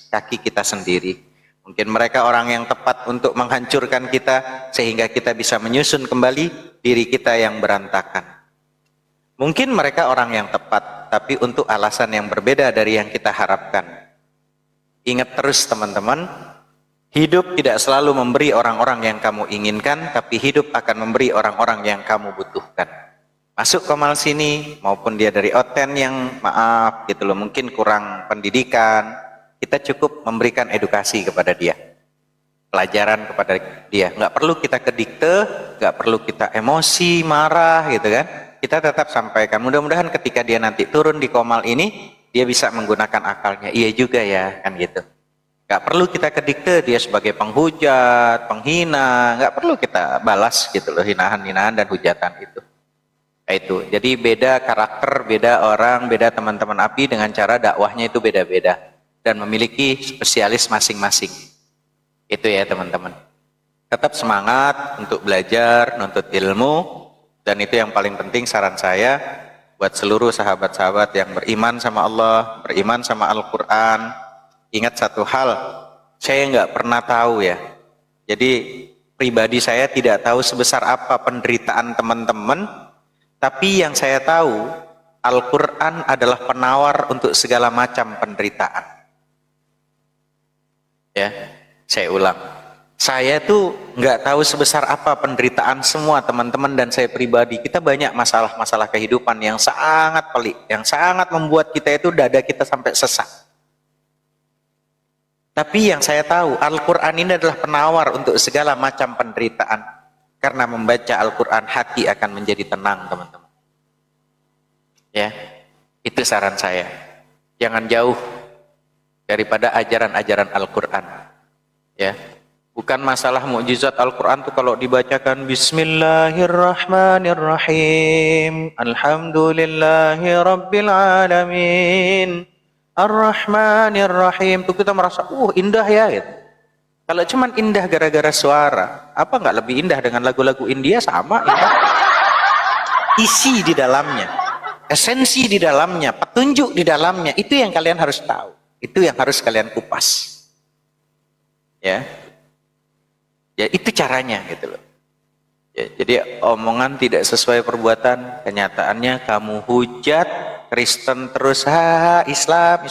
kaki kita sendiri. Mungkin mereka orang yang tepat untuk menghancurkan kita sehingga kita bisa menyusun kembali diri kita yang berantakan. Mungkin mereka orang yang tepat, tapi untuk alasan yang berbeda dari yang kita harapkan. Ingat terus teman-teman, hidup tidak selalu memberi orang-orang yang kamu inginkan, tapi hidup akan memberi orang-orang yang kamu butuhkan. Masuk Komal sini, maupun dia dari Oten yang maaf gitu loh, mungkin kurang pendidikan, kita cukup memberikan edukasi kepada dia, pelajaran kepada dia. Nggak perlu kita kedikte, nggak perlu kita emosi, marah gitu kan. Kita tetap sampaikan, mudah-mudahan ketika dia nanti turun di Komal ini, dia bisa menggunakan akalnya. Iya juga ya, kan gitu. Nggak perlu kita kedikte dia sebagai penghujat, penghina, nggak perlu kita balas gitu loh, hinaan-hinaan dan hujatan itu. Itu, jadi beda karakter, beda orang, beda teman-teman api dengan cara dakwahnya itu beda-beda dan memiliki spesialis masing-masing. Itu ya teman-teman. Tetap semangat untuk belajar, nuntut ilmu, dan itu yang paling penting saran saya buat seluruh sahabat-sahabat yang beriman sama Allah, beriman sama Al-Quran. Ingat satu hal, saya nggak pernah tahu ya. Jadi pribadi saya tidak tahu sebesar apa penderitaan teman-teman, tapi yang saya tahu Al-Quran adalah penawar untuk segala macam penderitaan. Ya, saya ulang. Saya tuh nggak tahu sebesar apa penderitaan semua teman-teman dan saya pribadi. Kita banyak masalah-masalah kehidupan yang sangat pelik, yang sangat membuat kita itu dada kita sampai sesak. Tapi yang saya tahu, Al-Quran ini adalah penawar untuk segala macam penderitaan. Karena membaca Al-Quran, hati akan menjadi tenang, teman-teman. Ya, itu saran saya. Jangan jauh daripada ajaran-ajaran Al-Quran. Ya. Bukan masalah mukjizat Al-Quran tuh kalau dibacakan Bismillahirrahmanirrahim, Alhamdulillahi Rabbil Alamin, Ar-Rahmanir-Rahim, tuh kita merasa indah ya gitu. Kalau cuman indah gara-gara suara, apa nggak lebih indah dengan lagu-lagu India? Sama indah. Isi di dalamnya, esensi di dalamnya, petunjuk di dalamnya, itu yang kalian harus tahu, itu yang harus kalian kupas. Ya. Ya itu caranya gitu loh. Ya, jadi omongan tidak sesuai perbuatan, kenyataannya kamu hujat Kristen terus, Islam.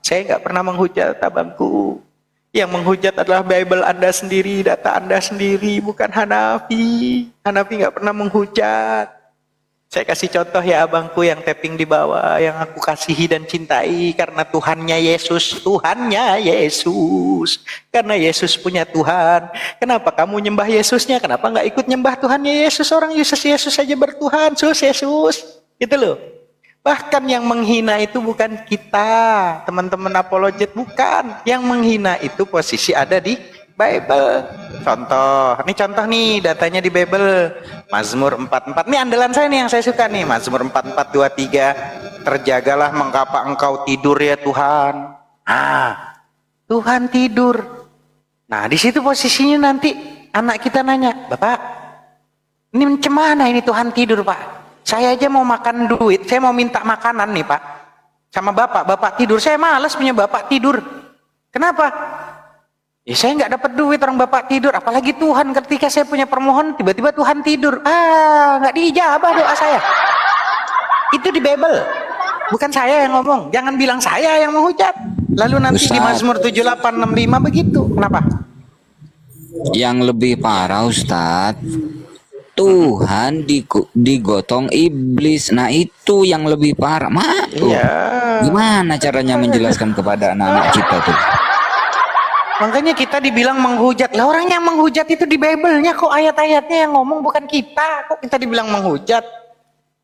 Saya nggak pernah menghujat abangku. Yang menghujat adalah Bible Anda sendiri, data Anda sendiri, bukan Hanafi. Hanafi nggak pernah menghujat. Saya kasih contoh ya abangku yang tapping di bawah, yang aku kasihi dan cintai karena Tuhannya Yesus. Karena Yesus punya Tuhan. Kenapa kamu nyembah Yesusnya? Kenapa nggak ikut nyembah Tuhannya Yesus? Orang Yesus saja bertuhan, Yesus. Gitu loh. Bahkan yang menghina itu bukan kita, teman-teman apologet, bukan. Yang menghina itu posisi ada di Bible. Contoh nih datanya di Bible. Mazmur 44. Ini andalan saya nih yang saya suka nih. Mazmur 44:23. Terjagalah mengapa engkau tidur ya Tuhan. Tuhan tidur. Nah, di situ posisinya nanti anak kita nanya, "Bapak, ini macam mana ini Tuhan tidur, Pak? Saya aja mau makan duit, saya mau minta makanan nih, Pak. Sama Bapak tidur. Saya malas punya Bapak tidur. Kenapa? Ya saya nggak dapat duit orang Bapak tidur, apalagi Tuhan ketika saya punya permohonan tiba-tiba Tuhan tidur. Nggak diijabah doa saya." Itu di Bible, bukan saya yang ngomong. Jangan bilang saya yang menghujat. Lalu nanti di Mazmur 78:65 begitu. Kenapa? Yang lebih parah Ustadz, Tuhan digotong iblis. Nah itu yang lebih parah. Gimana caranya menjelaskan kepada anak-anak kita tuh? Makanya kita dibilang menghujat. Lah orang yang menghujat itu di Bible-nya kok, ayat-ayatnya yang ngomong, bukan kita. Kok kita dibilang menghujat?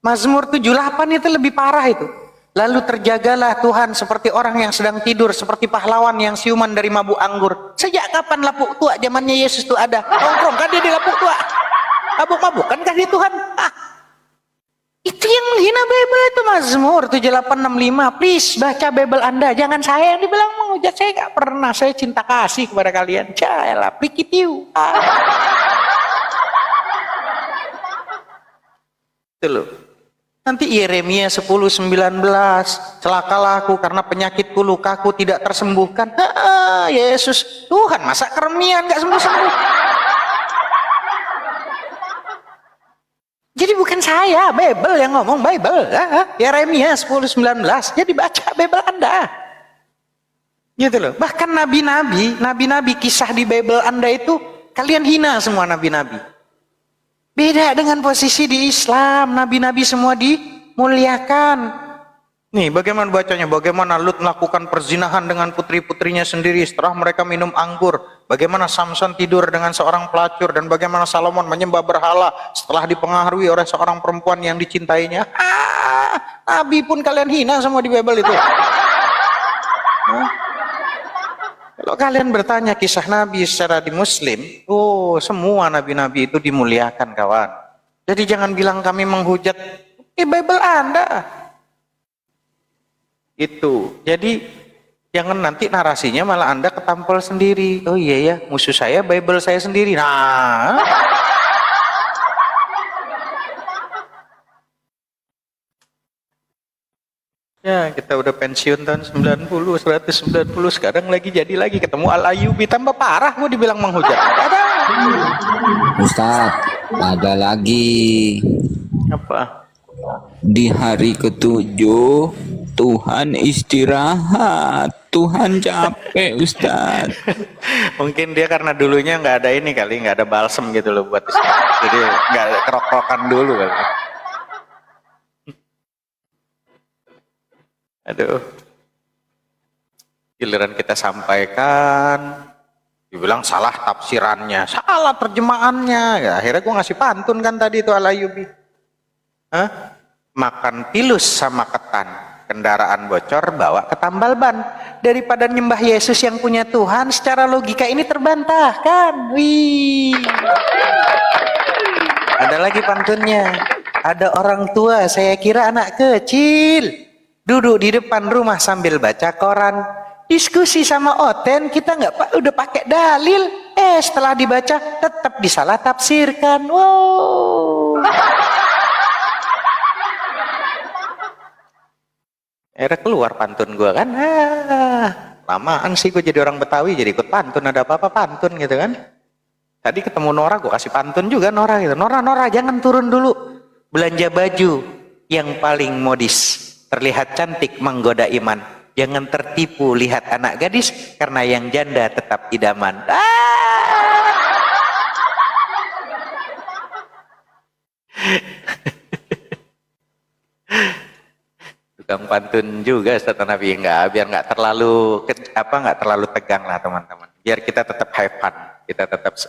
Mazmur 78 itu lebih parah itu. Lalu terjagalah Tuhan seperti orang yang sedang tidur, seperti pahlawan yang siuman dari mabuk anggur. Sejak kapan lapuk tua zamannya Yesus itu ada? Nongkrong kan dia di lapuk tua? Mabuk-mabuk kan kasih Tuhan? Itu yang menghina Bible itu Mazmur 78:65. Please baca Bible Anda, jangan saya yang dibilang menghujat. Saya nggak pernah, saya cinta kasih kepada kalian. Jalah, pikitiu. Itu loh. Nanti Yeremia 10:19, celakalah aku karena penyakitku, lukaku tidak tersembuhkan. Yesus, Tuhan masa keremian nggak sembuh-sembuh? Jadi bukan saya, Bible yang ngomong, Bible. Yeremia 10:19. Jadi baca Bible Anda. Gitu loh. Bahkan nabi-nabi kisah di Bible Anda itu kalian hina semua nabi-nabi. Beda dengan posisi di Islam, nabi-nabi semua dimuliakan. Nih, bagaimana bacanya? Bagaimana Lut melakukan perzinahan dengan putri-putrinya sendiri setelah mereka minum anggur. Bagaimana Samson tidur dengan seorang pelacur. Dan bagaimana Salomon menyembah berhala setelah dipengaruhi oleh seorang perempuan yang dicintainya. Nabi pun kalian hina semua di Bible itu. Kalau kalian bertanya kisah Nabi secara di Muslim, semua nabi-nabi itu dimuliakan kawan. Jadi jangan bilang kami menghujat. Bible Anda. Itu. Jadi jangan nanti narasinya malah Anda ketampol sendiri. Oh iya ya, musuh saya Bible saya sendiri. Nah. Ya, kita udah pensiun tahun 90, 190, sekarang lagi jadi lagi ketemu Al-Ayyubi, tambah parah gua dibilang menghujat. Ada Ustadz, ada lagi. Apa? Di hari ketujuh Tuhan istirahat, Tuhan capek Ustadz. Mungkin dia karena dulunya nggak ada ini kali, nggak ada balsem gitu loh buat istirahat. Jadi nggak ada kerok-kerokan dulu kali. Aduh. Giliran kita sampaikan, dibilang salah tafsirannya, salah terjemahannya. Ya, akhirnya gue ngasih pantun kan tadi itu Al-Ayyubi. Hah? Makan pilus sama ketan, kendaraan bocor bawa ke tambal ban. Daripada nyembah Yesus yang punya Tuhan, secara logika ini terbantahkan. Wih. Ada lagi pantunnya. Ada orang tua, saya kira anak kecil, duduk di depan rumah sambil baca koran. Diskusi sama Oten, kita nggak udah pakai dalil. Setelah dibaca tetap disalah tafsirkan. Wow. Akhirnya keluar pantun gue kan. Lamaan sih gue jadi orang Betawi, jadi ikut pantun, ada apa-apa pantun gitu kan. Tadi ketemu Nora, gue kasih pantun juga Nora gitu. Nora jangan turun dulu. Belanja baju yang paling modis, terlihat cantik menggoda iman. Jangan tertipu lihat anak gadis, karena yang janda tetap idaman. Tukang pantun juga Ustaz Nabi, biar nggak terlalu nggak terlalu tegang lah teman-teman. Biar kita tetap have fun, kita tetap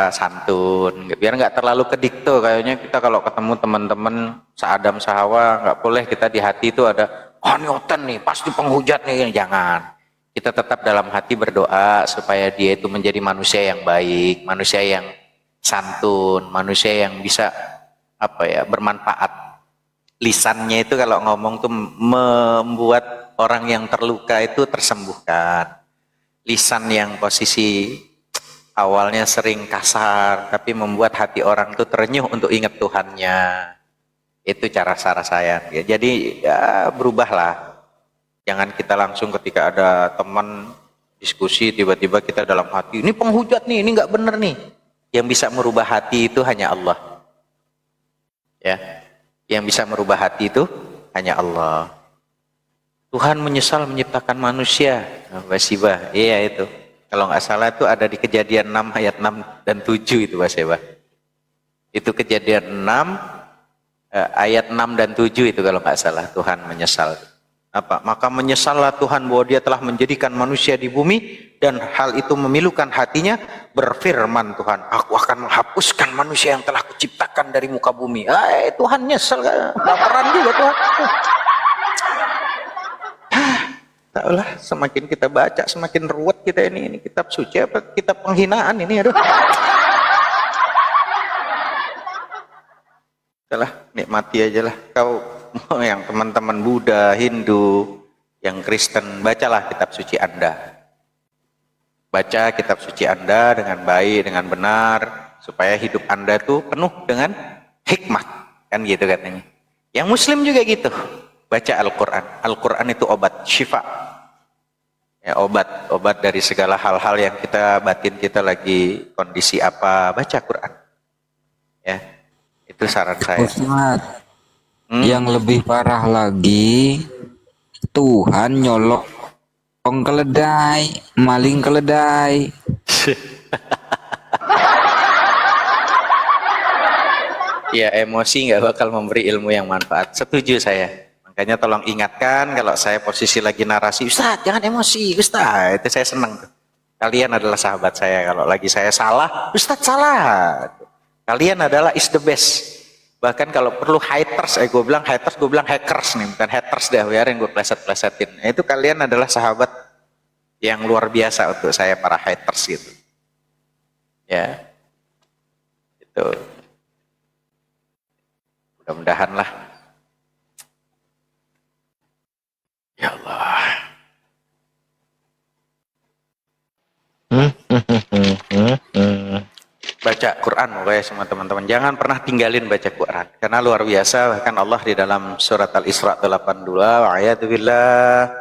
santun, biar nggak terlalu kedikto. Kayaknya kita kalau ketemu teman-teman seadam sehawa, nggak boleh kita di hati itu ada Oten nih, pasti penghujat nih. Jangan. Kita tetap dalam hati berdoa supaya dia itu menjadi manusia yang baik, manusia yang santun, manusia yang bisa bermanfaat. Lisannya itu kalau ngomong tuh membuat orang yang terluka itu tersembuhkan. Lisan yang posisi awalnya sering kasar, tapi membuat hati orang tuh terenyuh untuk ingat Tuhannya. Itu cara saya. Ya, jadi ya berubahlah. Jangan kita langsung ketika ada teman diskusi tiba-tiba kita dalam hati ini penghujat nih, ini nggak bener nih. Yang bisa merubah hati itu hanya Allah. Ya, yang bisa merubah hati itu hanya Allah. Tuhan menyesal menciptakan manusia. Basibah, iya itu. Kalau nggak salah itu ada di Kejadian 6 ayat 6 dan 7 itu Basibah. Itu Kejadian 6 ayat 6 dan 7 itu kalau nggak salah. Tuhan menyesal. Maka menyesallah Tuhan bahwa dia telah menjadikan manusia di bumi dan hal itu memilukan hatinya. Berfirman Tuhan, aku akan menghapuskan manusia yang telah kuciptakan dari muka bumi. Tuhan nyesel, baperan juga Tuhan. Taklah, semakin kita baca semakin ruwet kita ini kitab suci apa kitab penghinaan ini, aduh. Udahlah, nikmati aja lah. Kau yang teman-teman Buddha, Hindu, yang Kristen, bacalah kitab suci Anda. Baca kitab suci Anda dengan baik, dengan benar, supaya hidup Anda tuh penuh dengan hikmah. Kan gitu katanya. Yang Muslim juga gitu. Baca Al-Quran. Al-Quran itu obat, syifa. Ya, obat dari segala hal-hal yang batin kita lagi kondisi apa, baca Quran. Ya. Itu saran saya. Ustadz, yang lebih parah lagi, Tuhan nyolong keledai, maling keledai. Ya, emosi nggak bakal memberi ilmu yang manfaat. Setuju saya. Makanya tolong ingatkan kalau saya posisi lagi narasi, Ustaz jangan emosi, Ustaz. Itu saya senang. Kalian adalah sahabat saya. Kalau lagi saya salah, Ustaz salah. Kalian adalah is the best. Bahkan kalau perlu haters, gue bilang hackers nih, bukan haters deh, biarin gue pleset-plesetin. Itu kalian adalah sahabat yang luar biasa untuk saya, para haters gitu. Ya, itu. Mudah-mudahan lah. Ya Allah. Baca Quran pokoknya semua teman-teman, jangan pernah tinggalin baca Quran karena luar biasa. Bahkan Allah di dalam surat Al-Isra 82, wa ayatu billah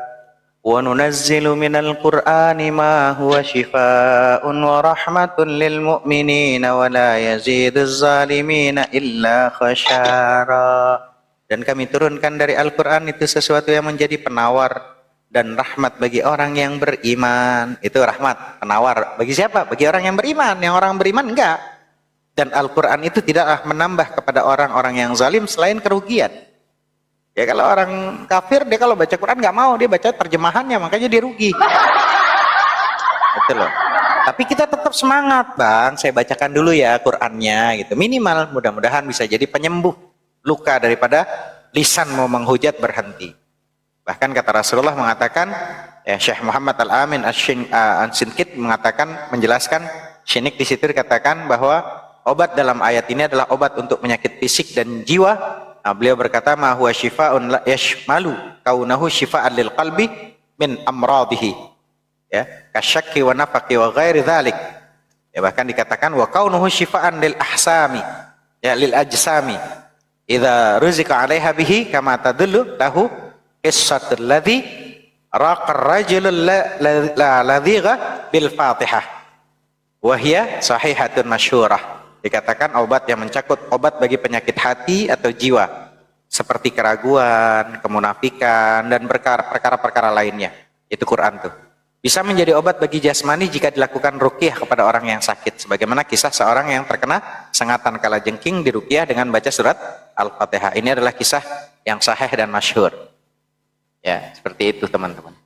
Wa nunazzilu minal Qur'ani ma huwa shifaa'un wa rahmatun lil mu'minina wa la yaziduz zalimina illa khasyara. Dan kami turunkan dari Al-Qur'an itu sesuatu yang menjadi penawar dan rahmat bagi orang yang beriman. Itu rahmat, penawar. Bagi siapa? Bagi orang yang beriman. Yang orang beriman enggak. Dan Al-Quran itu tidaklah menambah kepada orang-orang yang zalim selain kerugian. Ya kalau orang kafir, dia kalau baca Quran nggak mau, dia baca terjemahannya, makanya dia rugi. Betul loh. Tapi kita tetap semangat, Bang. Saya bacakan dulu ya Qurannya gitu. Minimal mudah-mudahan bisa jadi penyembuh luka daripada lisan mau menghujat berhenti. Bahkan kata Rasulullah mengatakan, ya Syekh Muhammad Al-Amin As-Sinkit mengatakan, menjelaskan, syinik di situ dikatakan bahwa obat dalam ayat ini adalah obat untuk penyakit fisik dan jiwa. Nah, beliau berkata, ma huwa syifa'un la yashmalu kaunahu syifa'an lil qalbi min amradihi. Ya, kasyakki wa nafaqi wa ghairi dzalik. Ya, bahkan dikatakan wa kaunuhu syifa'an lil ahsami, ya lil ajsami. Idza ruzika 'alaiha bihi kama tadullu lahu qissatul ladzi raqa ar-rajul ladhiga bil Fatihah. Wa hiya sahihatun masyhurah. Dikatakan obat yang mencakup obat bagi penyakit hati atau jiwa seperti keraguan, kemunafikan dan perkara-perkara lainnya. Itu Quran tuh. Bisa menjadi obat bagi jasmani jika dilakukan ruqyah kepada orang yang sakit. Sebagaimana kisah seorang yang terkena sengatan kalajengking di ruqyah dengan baca surat Al-Fatihah. Ini adalah kisah yang sahih dan masyhur. Ya, seperti itu teman-teman.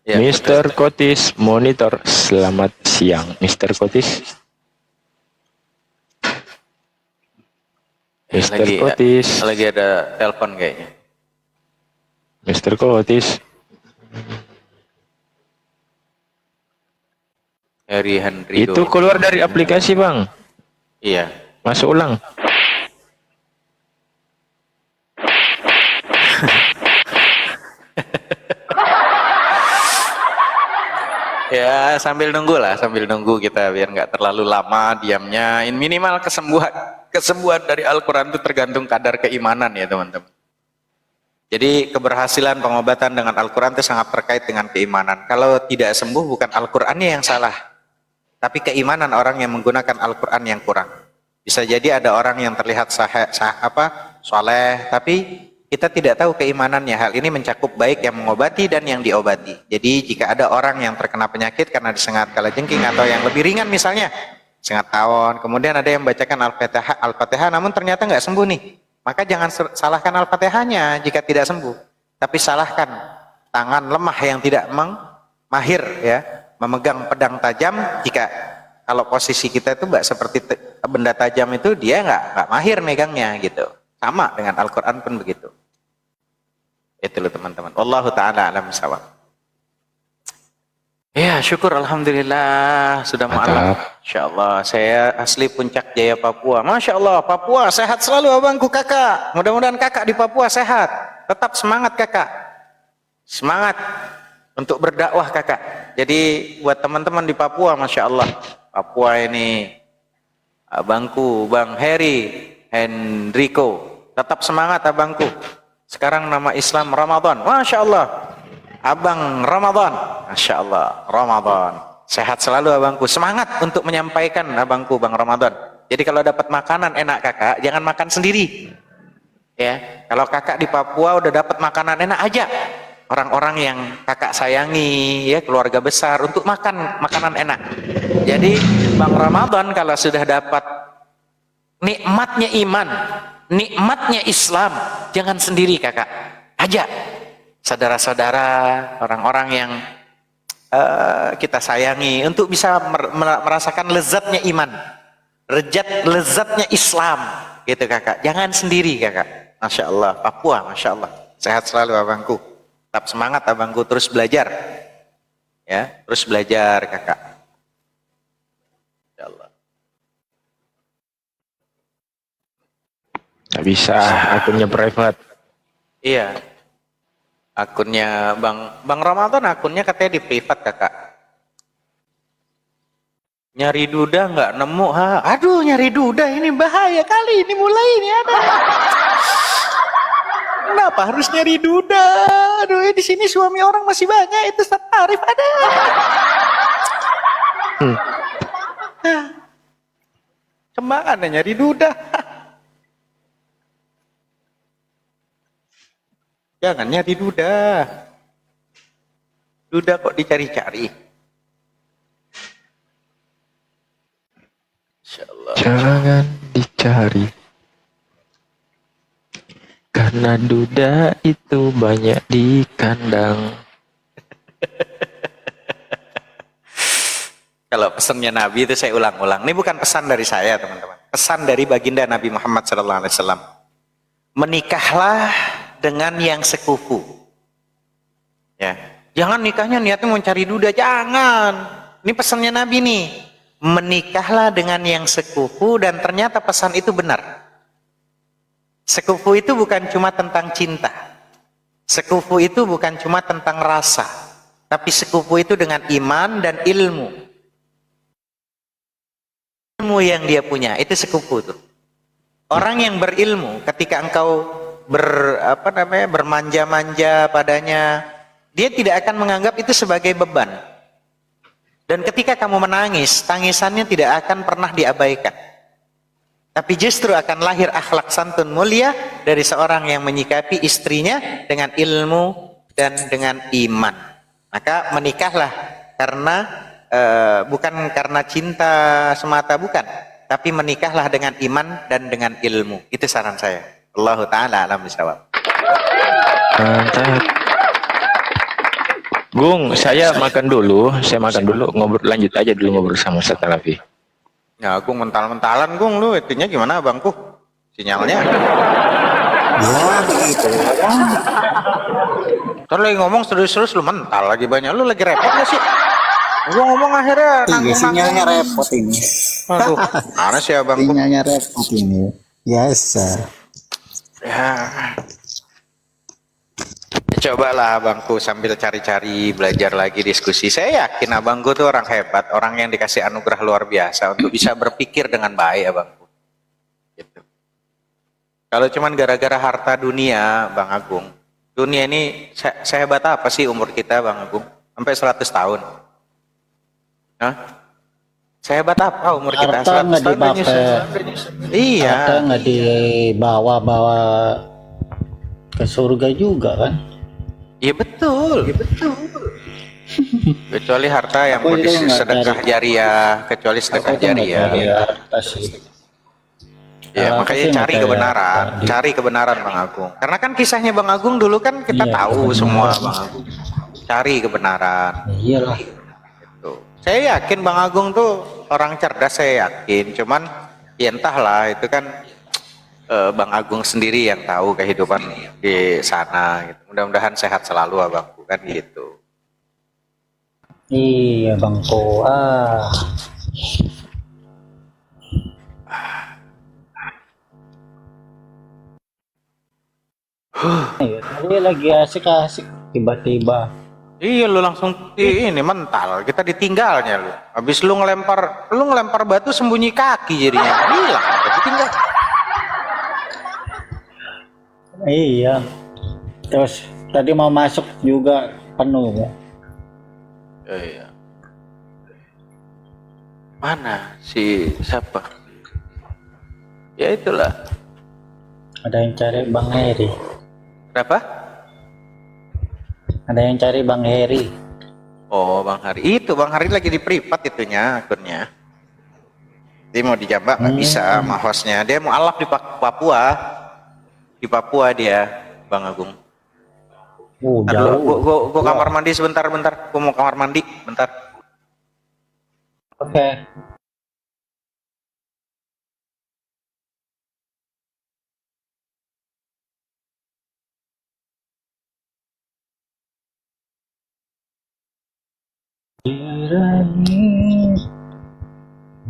Ya, Mr. Kotis monitor, selamat siang Mr. Kotis. Mr. Kotis. Lagi ada telepon kayaknya. Mr. Kotis. Harry Henry. Itu keluar dari aplikasi, Bang. Iya. Masuk ulang. Ya sambil nunggu lah, sambil nunggu kita biar nggak terlalu lama diamnya. Minimal kesembuhan dari Al-Quran itu tergantung kadar keimanan ya teman-teman. Jadi keberhasilan pengobatan dengan Al-Quran itu sangat terkait dengan keimanan. Kalau tidak sembuh bukan Al-Qurannya yang salah, tapi keimanan orang yang menggunakan Al-Quran yang kurang. Bisa jadi ada orang yang terlihat soleh, tapi kita tidak tahu keimanannya. Hal ini mencakup baik yang mengobati dan yang diobati. Jadi jika ada orang yang terkena penyakit karena disengat kalajengking atau yang lebih ringan misalnya sengat tawon, kemudian ada yang membacakan Al-Fatihah namun ternyata nggak sembuh nih, maka jangan salahkan Al-Fatihahnya jika tidak sembuh, tapi salahkan tangan lemah yang tidak mahir ya memegang pedang tajam. Jika kalau posisi kita itu seperti benda tajam itu, dia nggak mahir megangnya gitu. Sama dengan Al-Quran pun begitu. Itu loh teman-teman. Wallahu ta'ala alam bisawab. Ya syukur alhamdulillah sudah malam. Insyaallah saya asli Puncak Jaya Papua. Masya Allah Papua sehat selalu abangku kakak. Mudah-mudahan kakak di Papua sehat. Tetap semangat kakak. Semangat untuk berdakwah kakak. Jadi buat teman-teman di Papua, Masya Allah, Papua ini abangku Bang Henrico, tetap semangat abangku. Sekarang nama Islam Ramadan. Masya Allah, Abang Ramadan. Masya Allah, Ramadan. Sehat selalu abangku. Semangat untuk menyampaikan abangku Bang Ramadan. Jadi kalau dapat makanan enak kakak, jangan makan sendiri. Ya, kalau kakak di Papua udah dapat makanan enak, ajak orang-orang yang kakak sayangi, ya keluarga besar untuk makan makanan enak. Jadi Bang Ramadan kalau sudah dapat nikmatnya iman, nikmatnya Islam, jangan sendiri kakak, ajak saudara-saudara, orang-orang yang kita sayangi untuk bisa merasakan lezatnya iman, lezatnya Islam, gitu kakak. Jangan sendiri kakak. Masya Allah, Papua, Masya Allah, sehat selalu abangku. Tetap semangat abangku, terus belajar, ya, terus belajar kakak. Masya Allah. Nggak bisa, akunnya private. Iya, akunnya Bang Ramadan, akunnya katanya di privat kakak. Nyari duda nggak nemu, ha? Aduh nyari duda ini bahaya kali, ini mulai ini ada. Kenapa harus nyari duda? Aduh, di sini suami orang masih banyak, itu Ustaz Arif ada. Kemana nyari duda? Jangan nyari duda. Duda kok dicari-cari. Insyaallah. Jangan dicari. Karena duda itu banyak di kandang. Kalau pesannya Nabi itu saya ulang-ulang. Ini bukan pesan dari saya, teman-teman. Pesan dari baginda Nabi Muhammad SAW. Menikahlah dengan yang sekufu. Ya, jangan nikahnya niatnya mau cari duda, jangan. Ini pesannya Nabi nih. Menikahlah dengan yang sekufu, dan ternyata pesan itu benar. Sekufu itu bukan cuma tentang cinta. Sekufu itu bukan cuma tentang rasa. Tapi sekufu itu dengan iman dan ilmu. Ilmu yang dia punya, itu sekufu tuh. Orang yang berilmu, ketika engkau bermanja-manja padanya, dia tidak akan menganggap itu sebagai beban. Dan ketika kamu menangis, tangisannya tidak akan pernah diabaikan. Tapi justru akan lahir akhlak santun mulia dari seorang yang menyikapi istrinya dengan ilmu dan dengan iman. Maka menikahlah karena bukan karena cinta semata, bukan. Tapi menikahlah dengan iman dan dengan ilmu. Itu saran saya. Allahu ta'ala alam bisawab. Mantap. Gung, saya makan dulu, ngobrol lanjut aja dulu ngobrol sama Ustaz Hanafi. Ya, Gung mental-mentalan, Gung, lu itunya gimana, Bangku? Sinyalnya? Ya begitu. Kan lagi ngomong serius-serius lu mental lagi banyak. Lu lagi repot gak sih? Gua ngomong akhirnya Iya, sinyalnya repot ini. Aduh, mana sih Abang? Sinyalnya repot ini. Biasa. Ya. Cobalah Abangku sambil cari-cari, belajar lagi, diskusi. Saya yakin Abangku tuh orang hebat, orang yang dikasih anugerah luar biasa untuk bisa berpikir dengan baik, Abangku. Gitu. Kalau cuman gara-gara harta dunia, Bang Agung, dunia ini sehebat apa sih umur kita, Bang Agung? Sampai 100 tahun. Hah? Sehebat apa umur kita? Harta nggak dipakai. Iya. Harta nggak dibawa-bawa ke surga juga kan? Iya betul. Kecuali harta yang Aku itu nggak sedekah cari. jariah, kecuali sedekah Aku tuh nggak jariah. cari harta sih. Ya, Aku makanya sih nggak cari cari kebenaran, harta. cari kebenaran Bang Agung. Karena kan kisahnya Bang Agung dulu kan kita Iya, tahu kebenaran. semua Bang Agung. Cari kebenaran. Iyalah. Gitu. Saya yakin Bang Agung tuh orang cerdas, saya yakin. Cuman ya entahlah, itu kan Bang Agung sendiri yang tahu kehidupan di sana. Gitu. Mudah-mudahan sehat selalu Abangku kan gitu. Iya bangko. Iya, tadi lagi asik-asik tiba-tiba. Iya lu langsung ini mental, kita ditinggalnya lu. Habis lu ngelempar batu sembunyi kaki jadinya. Hilang, ditinggal. Iya. Terus tadi mau masuk juga penuh ya. Iya. Mana si siapa? Ya itulah. Ada yang cari Bang Heri. Berapa? Ada yang cari Bang Heri. Oh, Bang Hari. Itu Bang Hari lagi di privat itunya akunnya. Dia mau dijambak nggak bisa sama hostnya. Dia mau alaf di Papua. Di Papua dia, Bang Agung. Jauh. Gua kamar mandi sebentar. Gua mau kamar mandi bentar. Oke.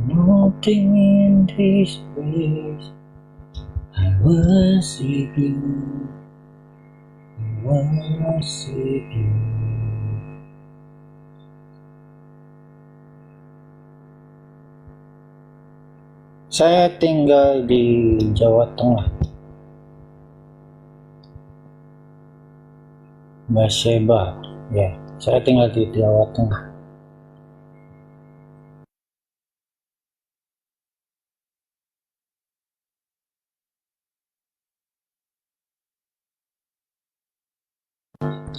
Nothing in this place. I worship you. I worship you. Saya tinggal di Jawa Tengah. Bathsheba. Ya, saya tinggal di Jawa Tengah.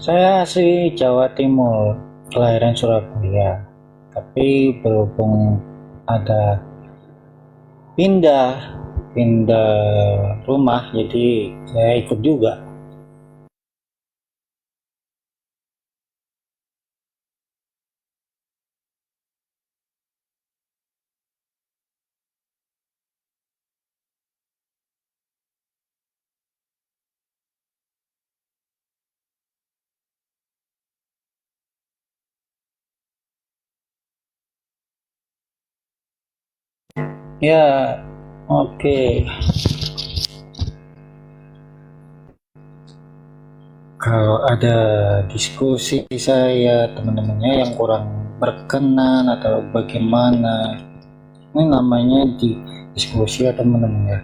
Saya asli Jawa Timur, kelahiran Surabaya. Tapi berhubung ada pindah pindah rumah, jadi saya ikut juga. Ya, oke. Kalau ada diskusi saya teman-temannya yang kurang berkenan atau bagaimana, ini namanya di diskusi ya teman-teman ya,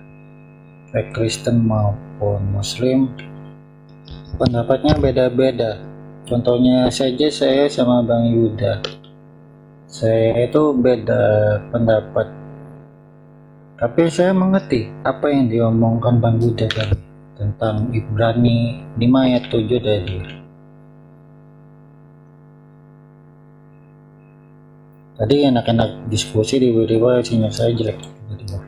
baik Kristen maupun Muslim, pendapatnya beda-beda. Contohnya saja saya sama Bang Yuda, saya itu beda pendapat, tapi saya mengerti apa yang diomongkan Bang Yuda tadi tentang Ibrani 5 ayat 7 tadi. Tadi enak-enak diskusi, tiba-tiba sinyal saya jelek tiba-tiba.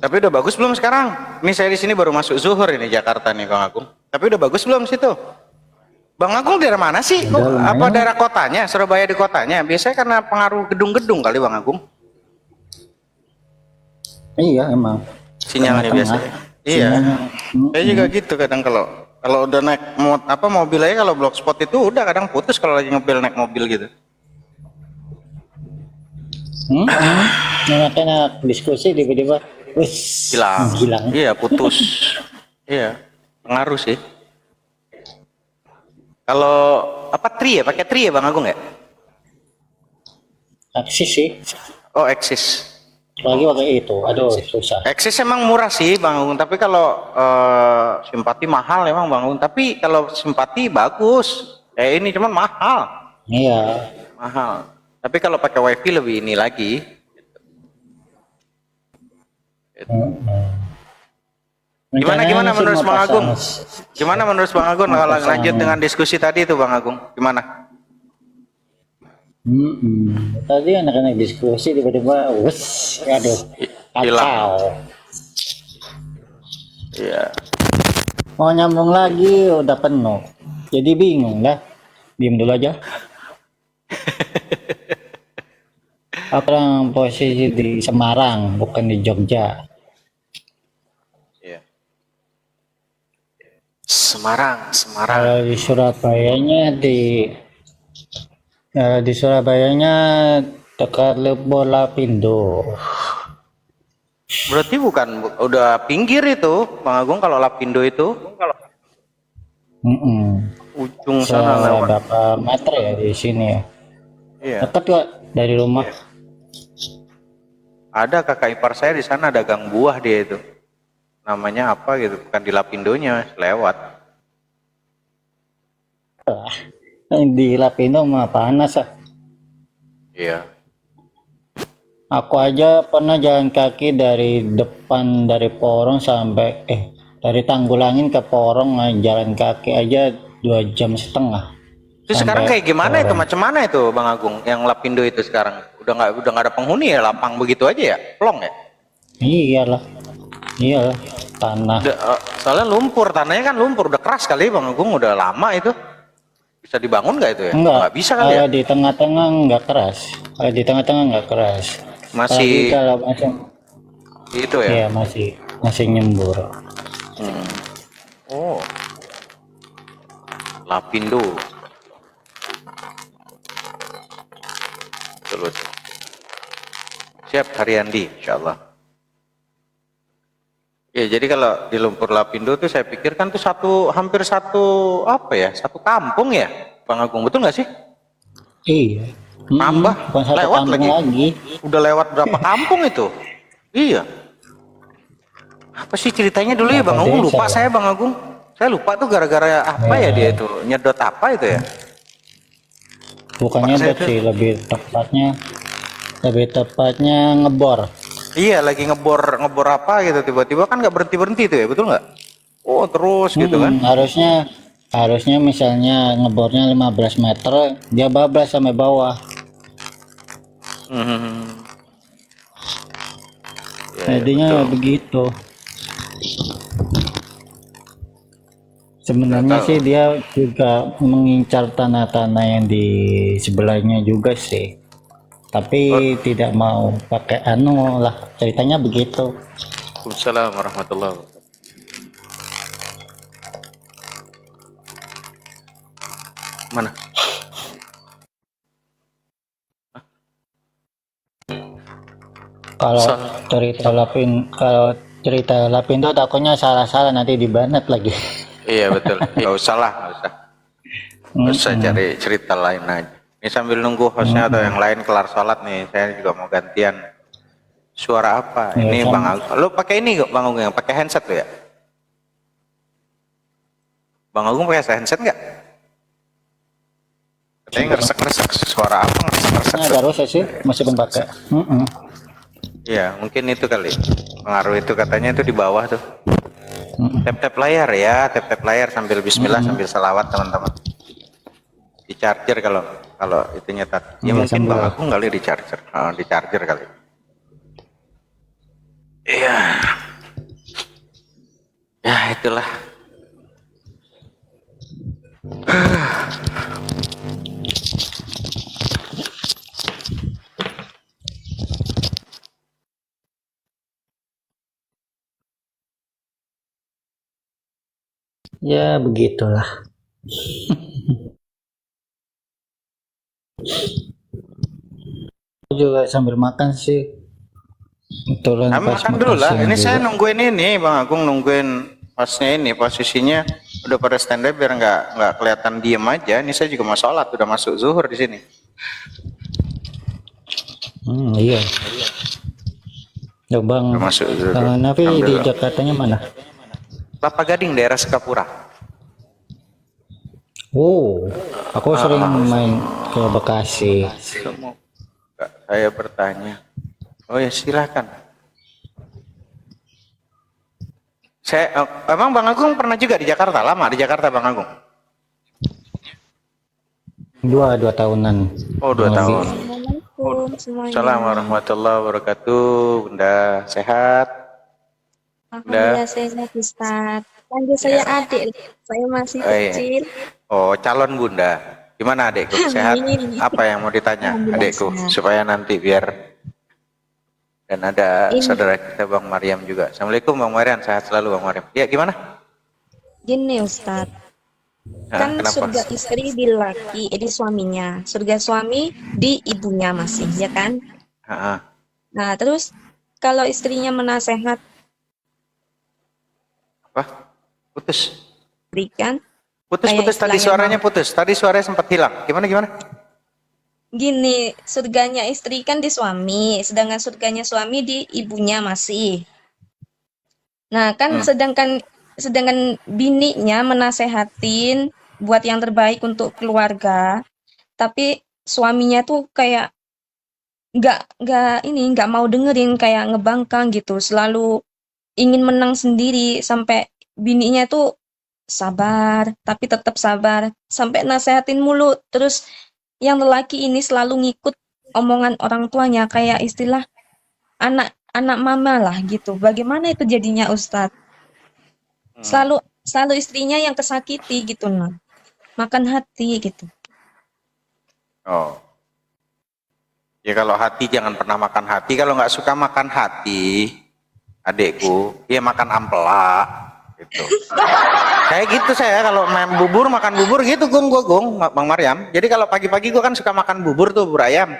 Tapi udah bagus belum sekarang? Ini saya di sini baru masuk zuhur ini Jakarta nih Bang Agung. Tapi udah bagus belum situ? Bang Agung daerah mana sih? Kok, apa daerah kotanya? Surabaya di kotanya? Biasanya karena pengaruh gedung-gedung kali Bang Agung. Iya emang. Sinyalnya biasanya. Iya. Saya juga gitu kadang kalau udah naik mobil aja, kalau blogspot itu udah kadang putus kalau lagi naik mobil gitu. Enak-enak diskusi tiba-tiba Hilang. Iya, putus. Iya, pengaruh sih. Kalau tri ya, pakai tri ya Bang Agung ya? Aksis sih. Oh, Axis. Lagi pakai itu, aduh susah. Axis emang murah sih Bang Agung, tapi kalau simpati mahal emang Bang Agung. Tapi kalau simpati bagus, ini cuman mahal. Iya. Mahal. Tapi kalau pakai wifi lebih ini lagi. Gimana menurut Bang Agung? Gimana menurut Bang Agung kalau lanjut dengan diskusi tadi itu Bang Agung? Gimana? Tadi anak-anak diskusi tiba-tiba aduh kacau. Iya. Mau nyambung lagi udah penuh, jadi bingung lah. Diem dulu aja. Orang posisi di Semarang bukan di Jogja. Iya. Semarang. Kalau di Surabayanya di Surabayanya dekat Lapindo. Berarti bukan udah pinggir itu Bang Agung kalau Lapindo itu? Ujung sana lewat. Berapa meter ya di sini ya? Iya. Dekat kok dari rumah. Iya. Ada kakak ipar saya di sana dagang buah dia itu. Namanya apa gitu? Bukan di Lapindonya, lewat. Di Lapindo mah panas ah. Iya. Aku aja pernah jalan kaki dari depan dari Porong sampai dari Tanggulangin ke Porong jalan kaki aja 2,5 jam. Itu sekarang kayak gimana itu? Macam mana itu Bang Agung? Yang Lapindo itu sekarang udah nggak ada penghuni ya, lapang begitu aja ya, plong ya? Iyalah tanah. Soalnya lumpur, tanahnya kan lumpur, udah keras kali Bang Agung, udah lama itu. Bisa dibangun nggak itu ya? Enggak bisa kali ya? Di tengah-tengah nggak keras. Di tengah-tengah nggak keras. Masih kalau masih itu ya? Iya masih nyembur. Oh, Lapindo. Terus siap Haryandi, insyaallah. Ya, jadi kalau di lumpur Lapindo tuh saya pikir kan tuh hampir satu kampung ya, Bang Agung, betul nggak sih? Iya. Tambah, lewat lagi. Udah lewat berapa kampung itu? Iya. Apa sih ceritanya dulu ya Bang Agung? Lupa saya Bang Agung. Saya lupa tuh gara-gara apa ya dia itu, nyedot apa itu ya? Bukannya Saya bet sih, lebih tepatnya ngebor. Iya, lagi ngebor apa gitu, tiba-tiba kan nggak berhenti tuh ya, betul nggak? Oh, terus gitu kan? Harusnya misalnya ngebornya 15 meter, dia bablas sampai bawah. Ya, Jadinya betul. begitu. Sebenarnya sih dia juga mengincar tanah-tanah yang di sebelahnya juga sih. Tapi tidak mau pakai anu lah, ceritanya begitu. Waalaikumsalam warahmatullahi wabarakatuh. Mana? Kalau cerita Lapindo takutnya salah-salah nanti dibanet lagi. Iya betul. Nggak usah lah, nggak usah cari cerita lain aja. Ini sambil nunggu hostnya atau yang lain kelar sholat nih, saya juga mau gantian. Suara apa? Ya, Ini kan. Bang Agung. Lo pakai ini kok Bang Agung yang pakai handset tuh ya? Bang Agung pakai handset nggak? Katanya ngeresek-ngeresek. Suara apa ngeresek-nresek? Ini agak rusak sih, masih belum pakai. Iya, mungkin itu kali. Pengaruh itu katanya itu di bawah tuh. Tap-tap layar ya, tap-tap layar sambil bismillah sambil salawat teman-teman. Di charger kalau itu nyetat. Ya Iya, mungkin sambil. Bang Agung kali di charger. Di charger kali. Iya. Ya itulah. Ya begitulah. Juga sambil makan sih. Turun Nah, pas makan dulu lah. siang Ini saya juga. nungguin ini, Bang Agung nungguin pasnya ini posisinya udah pada standby biar nggak kelihatan diem aja. Ini saya juga mau sholat, udah masuk zuhur di sini. Iya. Ya Bang, Udah masuk zuhur. Nafi di Alhamdulillah. Jakartanya mana? Kelapa Gading daerah Sekapura. Oh, aku sering main ke Bekasi. Saya bertanya. Oh ya silakan. Emang Bang Agung pernah juga di Jakarta, lama di Jakarta Bang Agung? Dua tahunan. Oh 2 tahun. Assalamualaikum semuanya. Assalamualaikum warahmatullahi wabarakatuh. Bunda sehat? Alhamdulillah sehat Ustaz. Panggil saya adik, saya masih Oh, iya. kecil. Oh calon Bunda. Gimana adikku? Sehat? Amin. Apa yang mau ditanya Alhamdulillah adikku sehat. supaya nanti biar dan ada Ini. saudara kita Bang Maryam juga. Assalamualaikum Bang Maryam, sehat selalu Bang Maryam. Ya gimana? Gini Ustaz, Nah, kan kenapa? surga istri di laki, di suaminya, surga suami di ibunya masih, ya kan? Ha-ha. Nah terus kalau istrinya menasehat Apa? Putus. berikan, Putus kayak tadi istilahnya suaranya putus. Tadi suaranya sempat hilang. Gimana? gini, surganya istri kan di suami, sedangkan surganya suami di ibunya masih. Nah, kan sedangkan bininya menasehatin buat yang terbaik untuk keluarga, tapi suaminya tuh kayak nggak mau dengerin, kayak ngebangkang gitu, selalu ingin menang sendiri sampai bininya tuh sabar, tapi tetap sabar, sampai nasehatin mulu. Terus yang lelaki ini selalu ngikut omongan orang tuanya, kayak istilah anak mama lah gitu. Bagaimana itu jadinya Ustadz? Selalu istrinya yang kesakiti gitu nah. Makan hati gitu. Oh. Ya kalau hati jangan pernah makan hati. Kalau nggak suka makan hati, adekku, ya makan ampela. Gitu. Kayak gitu saya kalau main bubur makan bubur gitu Gung Bang Maryam. Jadi kalau pagi-pagi gue kan suka makan bubur tuh bubur ayam.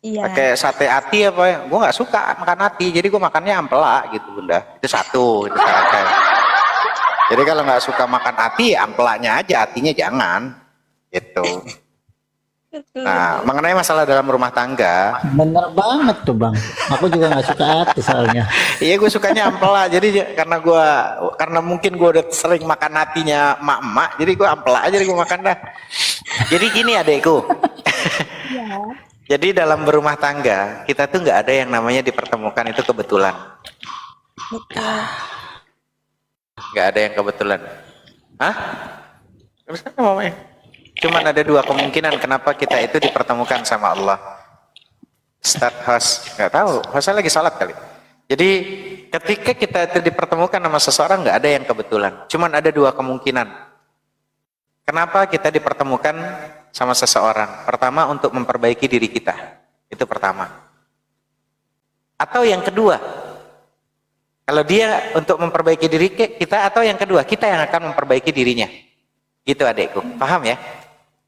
Iya. Pakai sate hati apa ya? Gue nggak suka makan hati. Jadi gue makannya ampela gitu Bunda. Itu satu. Itu saran saya. Jadi kalau nggak suka makan hati, ya ampelanya aja, hatinya jangan. Gitu. Nah, mengenai masalah dalam rumah tangga, Bener banget tuh bang. Aku juga nggak suka hati soalnya. iya gue sukanya ampela. Jadi karena mungkin gue udah sering makan hatinya emak-emak, jadi gue ampela aja gue makan dah. Jadi gini adekku. Jadi dalam berumah tangga kita tuh nggak ada yang namanya dipertemukan itu kebetulan. Nggak ada yang kebetulan. Hah? Terus kan ngomongnya? Cuman ada dua kemungkinan kenapa kita itu dipertemukan sama Allah. Start host, nggak tahu. Hostnya lagi sholat kali. Jadi ketika kita itu dipertemukan sama seseorang nggak ada yang kebetulan. Cuman ada dua kemungkinan. Kenapa kita dipertemukan sama seseorang? Pertama untuk memperbaiki diri kita. Itu pertama. Atau yang kedua, kalau dia untuk memperbaiki diri kita, atau yang kedua, kita yang akan memperbaiki dirinya. Gitu adekku, paham ya?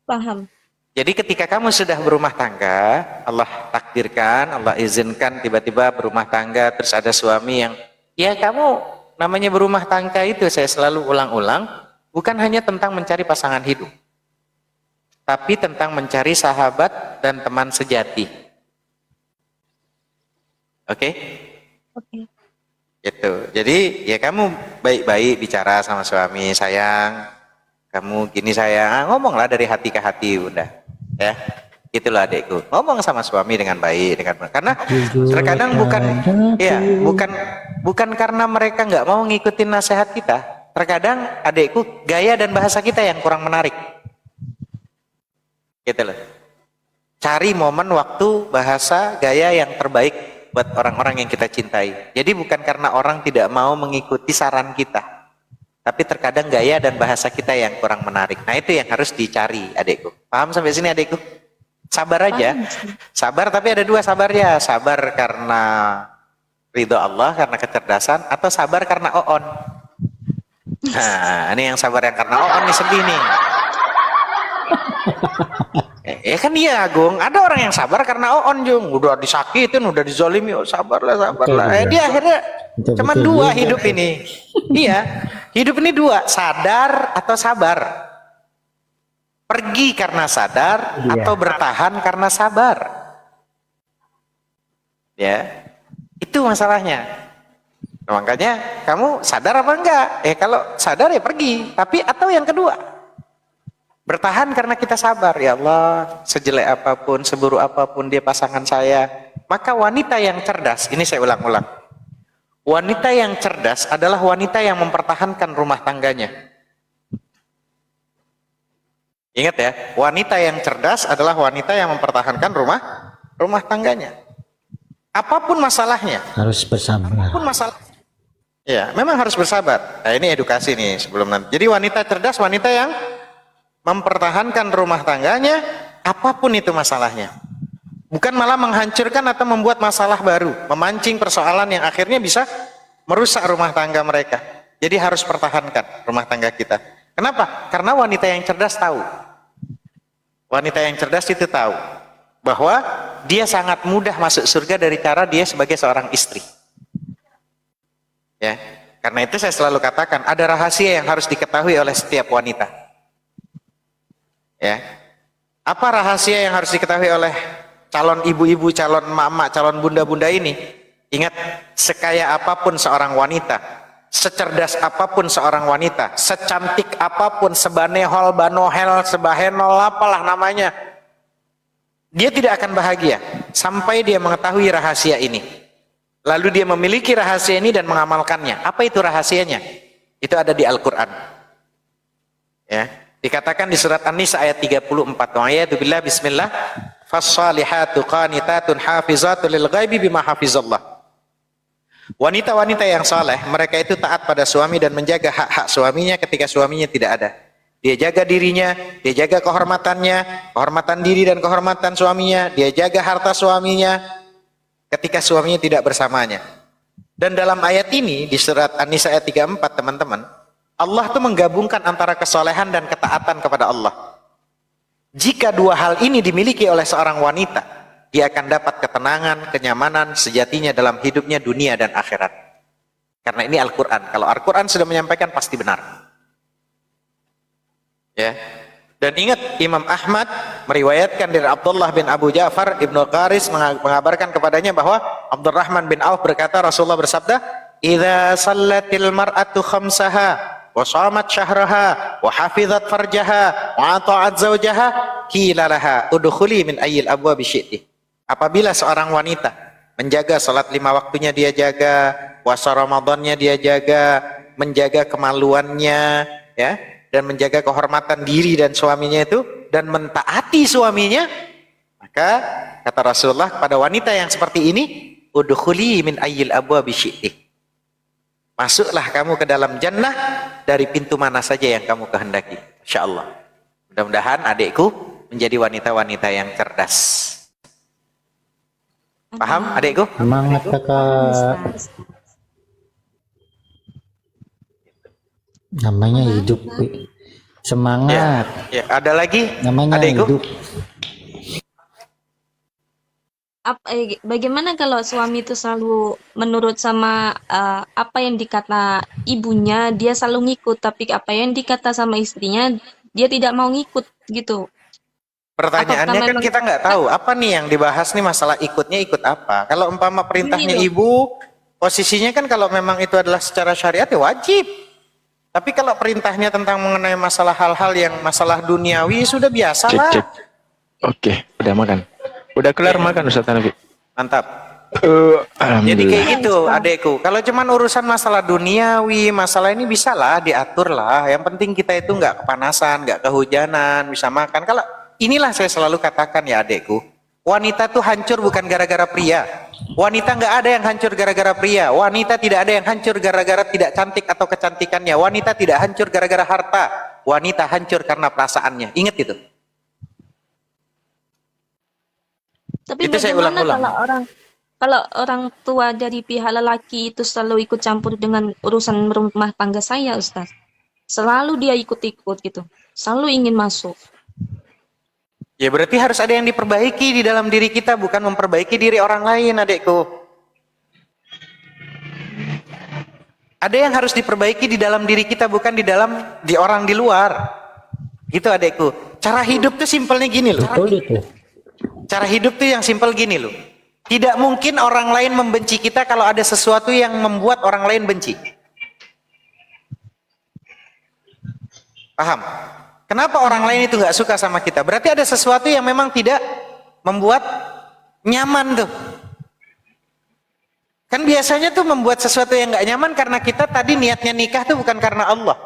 Paham. Jadi ketika kamu sudah berumah tangga, Allah takdirkan, Allah izinkan tiba-tiba berumah tangga, terus ada suami yang, ya kamu namanya berumah tangga itu saya selalu ulang-ulang, bukan hanya tentang mencari pasangan hidup, tapi tentang mencari sahabat dan teman sejati. Oke? Oke. Gitu. Jadi ya kamu baik-baik bicara sama suami, sayang, kamu gini sayang, ngomonglah dari hati ke hati bunda, ya, itulah adekku, ngomong sama suami dengan baik, karena terkadang bukan karena mereka nggak mau ngikutin nasihat kita, terkadang adekku gaya dan bahasa kita yang kurang menarik, gitu loh. Cari momen, waktu, bahasa, gaya yang terbaik buat orang-orang yang kita cintai. Jadi bukan karena orang tidak mau mengikuti saran kita, tapi terkadang gaya dan bahasa kita yang kurang menarik. Nah itu yang harus dicari adekku. Paham sampai sini adekku? Sabar aja. Sabar, tapi ada dua sabarnya. Sabar karena ridho Allah, karena kecerdasan, atau sabar karena oon. Nah ini yang sabar yang karena oon nih, sedih nih. Ya kan iya Agung, ada orang yang sabar karena oon Jung, udah disakitin, udah dizolimi, oh sabarlah. Dia akhirnya cuma dua hidup ini. Iya, hidup ini dua, sadar atau sabar. Pergi karena sadar atau bertahan karena sabar. Ya, itu masalahnya. Nah, makanya kamu sadar apa enggak? Kalau sadar ya pergi, tapi atau yang kedua, bertahan karena kita sabar. Ya Allah, sejelek apapun, seburuk apapun dia pasangan saya, maka wanita yang cerdas, ini saya ulang-ulang, wanita yang cerdas adalah wanita yang mempertahankan rumah tangganya. Ingat ya, wanita yang cerdas adalah wanita yang mempertahankan rumah tangganya. Apapun masalahnya, Harus bersabar. apapun masalah, ya memang harus bersabar. Nah ini edukasi nih sebelum nanti. Jadi wanita cerdas, wanita yang mempertahankan rumah tangganya, apapun itu masalahnya. Bukan malah menghancurkan atau membuat masalah baru, memancing persoalan yang akhirnya bisa merusak rumah tangga mereka. Jadi harus pertahankan rumah tangga kita. Kenapa? Karena wanita yang cerdas tahu. Wanita yang cerdas itu tahu bahwa dia sangat mudah masuk surga dari cara dia sebagai seorang istri. Ya, karena itu saya selalu katakan ada rahasia yang harus diketahui oleh setiap wanita. Ya, apa rahasia yang harus diketahui oleh calon ibu-ibu, calon emak-emak, calon bunda-bunda ini? Ingat, sekaya apapun seorang wanita, secerdas apapun seorang wanita, secantik apapun, sebanehol, banohel, sebahenol, apalah namanya, dia tidak akan bahagia sampai dia mengetahui rahasia ini. Lalu dia memiliki rahasia ini dan mengamalkannya. Apa itu rahasianya? Itu ada di Al-Quran. Ya. Dikatakan di surat An-Nisa ayat 34. Wa'ayatubillah bismillah. Fassalihatu qanitatun hafizatu lil ghaibi bima hafizallah. Wanita-wanita yang saleh, mereka itu taat pada suami dan menjaga hak-hak suaminya ketika suaminya tidak ada. Dia jaga dirinya, dia jaga kehormatannya, kehormatan diri dan kehormatan suaminya, dia jaga harta suaminya ketika suaminya tidak bersamanya. Dan dalam ayat ini di surat An-Nisa ayat 34 teman-teman, Allah tuh menggabungkan antara kesolehan dan ketaatan kepada Allah. Jika dua hal ini dimiliki oleh seorang wanita, dia akan dapat ketenangan, kenyamanan sejatinya dalam hidupnya dunia dan akhirat. Karena ini Al-Quran. Kalau Al-Quran sudah menyampaikan pasti benar. Ya. Dan ingat, Imam Ahmad meriwayatkan dari Abdullah bin Abu Ja'far Ibnu Qaris mengabarkan kepadanya bahwa Abdurrahman bin Auf berkata, Rasulullah bersabda, "Idza sallatil mar'atu khamsaha wa shamat syahraha wa hafizat farjaha wa ata'at zawjaha qila laha udkhuli min ayyil abwabi syi'ti." Apabila seorang wanita menjaga salat 5 waktunya dia jaga, puasa Ramadannya dia jaga, menjaga kemaluannya, ya, dan menjaga kehormatan diri dan suaminya itu, dan mentaati suaminya, maka kata Rasulullah kepada wanita yang seperti ini, udkhuli min ayyil abwabi syi'ti. Masuklah kamu ke dalam jannah dari pintu mana saja yang kamu kehendaki. Insyaallah. Mudah-mudahan adikku menjadi wanita-wanita yang cerdas. Paham adikku? Semangat kakak. Namanya hidup. Semangat. Ya, ada lagi Namanya adikku? hidup. Bagaimana kalau suami itu selalu menurut sama apa yang dikata ibunya, dia selalu ngikut, tapi apa yang dikata sama istrinya, dia tidak mau ngikut gitu. Pertanyaannya Apakah kan memang- kita nggak tahu apa nih yang dibahas nih, masalah ikutnya ikut apa. Kalau umpama perintahnya Gini ibu, posisinya kan kalau memang itu adalah secara syariat ya wajib. Tapi kalau perintahnya tentang mengenai masalah hal-hal yang masalah duniawi sudah biasa Cek lah. cek. Oke, udah makan. Udah kelar makan Ustaz Hanafi. Mantap. Jadi Alhamdulillah. kayak gitu adekku. Kalau cuman urusan masalah duniawi, masalah ini bisa lah diatur lah. Yang penting kita itu nggak kepanasan, nggak kehujanan, bisa makan. Kalau inilah saya selalu katakan ya adekku, wanita tuh hancur bukan gara-gara pria. Wanita nggak ada yang hancur gara-gara pria. Wanita tidak ada yang hancur gara-gara tidak cantik atau kecantikannya. Wanita tidak hancur gara-gara harta. Wanita hancur karena perasaannya. Ingat itu. Tapi Itu saya bagaimana ulang-ulang. kalau orang tua dari pihak lelaki itu selalu ikut campur dengan urusan rumah tangga saya, Ustaz? Selalu dia ikut-ikut gitu. Selalu ingin masuk. Ya berarti harus ada yang diperbaiki di dalam diri kita, bukan memperbaiki diri orang lain, adekku. Ada yang harus diperbaiki di dalam diri kita, bukan di orang di luar. Gitu adekku. Cara hidup tuh simpelnya gini loh. Betul itu. Cara hidup tuh yang simpel gini loh. Tidak mungkin orang lain membenci kita kalau ada sesuatu yang membuat orang lain benci. Paham? Kenapa orang lain itu nggak suka sama kita? Berarti ada sesuatu yang memang tidak membuat nyaman tuh. Kan biasanya tuh membuat sesuatu yang nggak nyaman karena kita tadi niatnya nikah tuh bukan karena Allah.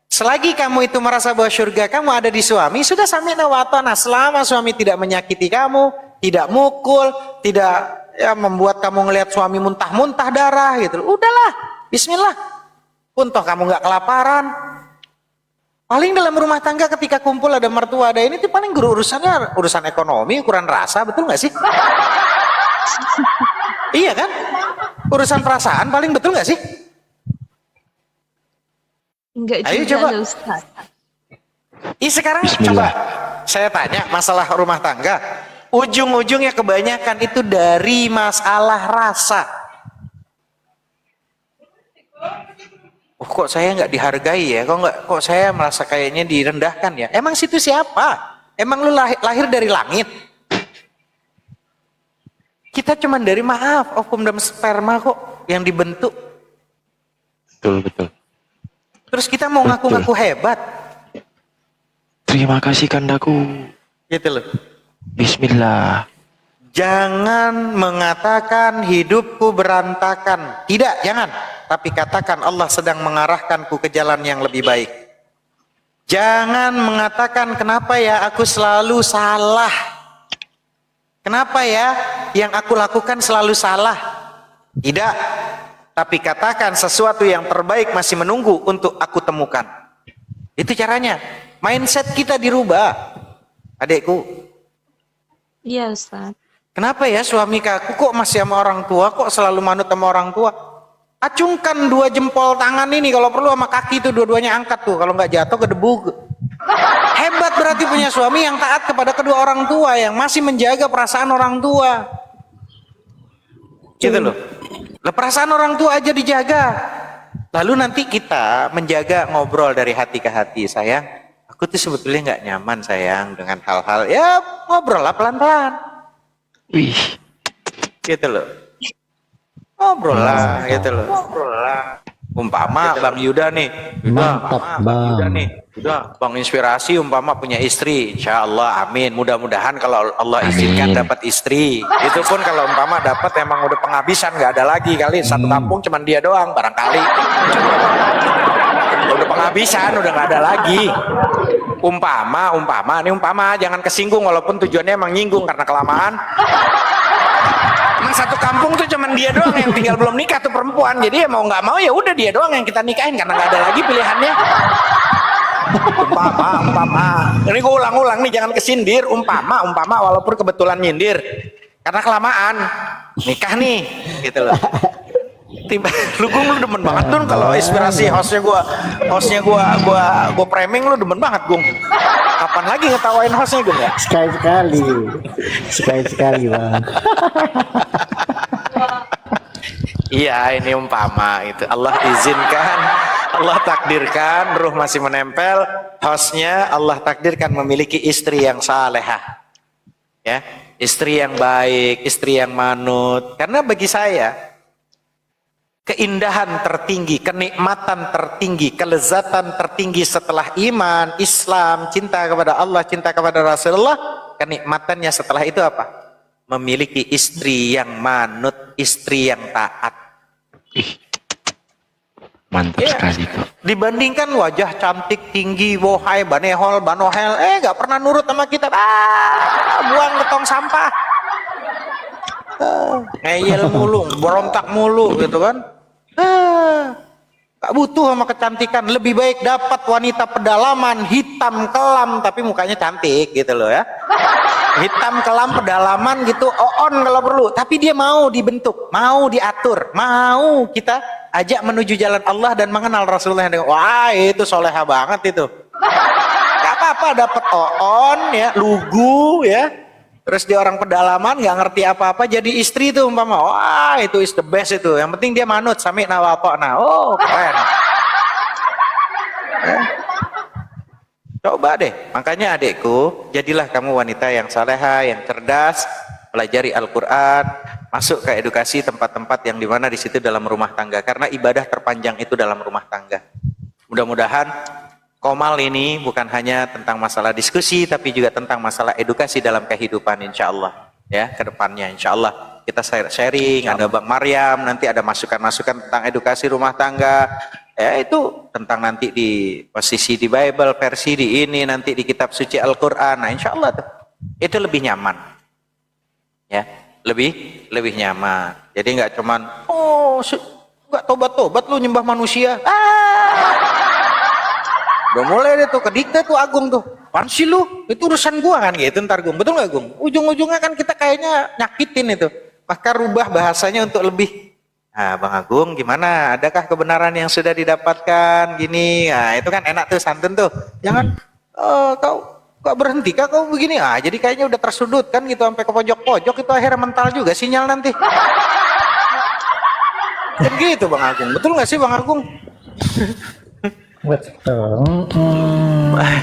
Selagi kamu itu merasa bahwa surga kamu ada di suami, sudah sami'na wa ata'na. Selama suami tidak menyakiti kamu, tidak mukul, tidak ya membuat kamu ngelihat suami muntah-muntah darah gitu. Udahlah, bismillah. Untoh kamu nggak kelaparan. Paling dalam rumah tangga ketika kumpul ada mertua, ada ini tuh paling urusannya urusan ekonomi, ukuran rasa, betul nggak sih? Iya kan? Urusan perasaan paling, betul nggak sih? Enggak Ayo juga coba. loh, Ustaz. Sekarang Bismillah. coba saya tanya masalah rumah tangga. Ujung-ujungnya kebanyakan itu dari masalah rasa. Oh, kok saya nggak dihargai ya? Kok saya merasa kayaknya direndahkan ya? Emang situ siapa? Emang lu lahir dari langit? Kita cuman dari ovum dan sperma kok yang dibentuk. Betul, betul. Terus kita mau ngaku-ngaku hebat, Terima kasih kandaku. gitu loh. Bismillah. Jangan mengatakan hidupku berantakan. Tidak, jangan. Tapi katakan Allah sedang mengarahkanku ke jalan yang lebih baik. Jangan mengatakan kenapa ya aku selalu salah. Kenapa ya yang aku lakukan selalu salah. Tidak. Tapi katakan sesuatu yang terbaik masih menunggu untuk aku temukan. Itu caranya. Mindset kita dirubah. Adekku. Iya, Ustaz. Kenapa ya suami aku kok masih sama orang tua, kok selalu manut sama orang tua? Acungkan 2 jempol tangan ini, kalau perlu sama kaki itu dua-duanya angkat tuh, kalau nggak jatuh ke debu. Hebat berarti punya suami yang taat kepada kedua orang tua, yang masih menjaga perasaan orang tua. Gitu loh. Lah perasaan orang tua aja dijaga. Lalu nanti kita menjaga ngobrol dari hati ke hati, sayang. aku tuh sebetulnya nggak nyaman sayang dengan hal-hal, ya ngobrol lah pelan-pelan. Wih, Gitu loh. Ngobrol lah, gitu loh. Ngobrol lah. Umpama Bang Yuda nih, Mantap, Bang. Yuda nih, Yuda, Bang Inspirasi umpama punya istri, insya Allah, amin. Mudah-mudahan kalau Allah izinkan dapat istri. Itu pun kalau umpama dapat emang udah penghabisan, nggak ada lagi kali. Satu kampung cuman dia doang, barangkali. Udah penghabisan, udah nggak ada lagi. Umpama, jangan kesinggung walaupun tujuannya emang nyinggung karena kelamaan. Emang satu kampung tuh cuman dia doang yang tinggal belum nikah tuh perempuan, jadi ya mau nggak mau ya udah dia doang yang kita nikahin karena nggak ada lagi pilihannya. Umpama, ini gue ulang-ulang nih, jangan kesindir. Umpama walaupun kebetulan nyindir karena kelamaan nikah nih, gitu loh. Tiba lu demen banget tuh kalau Inspirasi hostnya gua framing, lu demen banget Gung. Kapan lagi ngetawain hostnya Gung ya? Sekali Bang. Iya, ini umpama itu. Allah izinkan, Allah takdirkan, ruh masih menempel, hostnya Allah takdirkan memiliki istri yang salehah. Ya, istri yang baik, istri yang manut. Karena bagi saya keindahan tertinggi, kenikmatan tertinggi, kelezatan tertinggi setelah iman, Islam, cinta kepada Allah, cinta kepada Rasulullah, kenikmatannya setelah itu apa? Memiliki istri yang manut, istri yang taat. mantap sekali itu. Dibandingkan wajah cantik, tinggi, wohai, banohel, gak pernah nurut sama kita, buang ke tong sampah. Ngeyel mulu, berontak mulu gitu kan. Gak butuh sama kecantikan, lebih baik dapat wanita pedalaman, hitam kelam tapi mukanya cantik gitu loh ya. Hitam kelam pedalaman gitu, on kalau perlu, tapi dia mau dibentuk, mau diatur, mau kita ajak menuju jalan Allah dan mengenal Rasulullah yang dengan, wah itu soleha banget itu. Gak apa-apa dapat on ya, lugu ya. Terus dia orang pedalaman, nggak ngerti apa-apa, jadi istri tuh umpama, wah itu is the best itu. Yang penting dia manut, sami nawapokna, oh keren. Coba deh, makanya adekku, jadilah kamu wanita yang saleha, yang cerdas, pelajari Al-Quran, masuk ke edukasi tempat-tempat yang dimana di situ dalam rumah tangga, karena ibadah terpanjang itu dalam rumah tangga. Mudah-mudahan Komal ini bukan hanya tentang masalah diskusi, tapi juga tentang masalah edukasi dalam kehidupan, insya Allah. Ya, ke depannya, insya Allah. Kita sharing, ada Bang Maryam, nanti ada masukan-masukan tentang edukasi rumah tangga. Ya, itu tentang nanti di posisi di Bible, versi di ini, nanti di kitab suci Al-Quran. Nah, insya Allah tuh. Itu lebih nyaman. Ya, lebih nyaman. Jadi nggak cuman, nggak tobat-tobat lu nyembah manusia. Udah mulai deh tuh kedikte tuh Agung tuh, apaan sih lu, itu urusan gua kan gitu ntar Gung, betul nggak Gung? Ujung-ujungnya kan kita kayaknya nyakitin itu, maka rubah bahasanya untuk lebih, nah Bang Agung gimana, adakah kebenaran yang sudah didapatkan gini, nah itu kan enak tuh, santun tuh, jangan kau berhenti kah kau begini, jadi kayaknya udah tersudut kan gitu sampai ke pojok-pojok, itu akhirnya mental juga sinyal nanti. Kan gitu Bang Agung, betul nggak sih Bang Agung? Betul.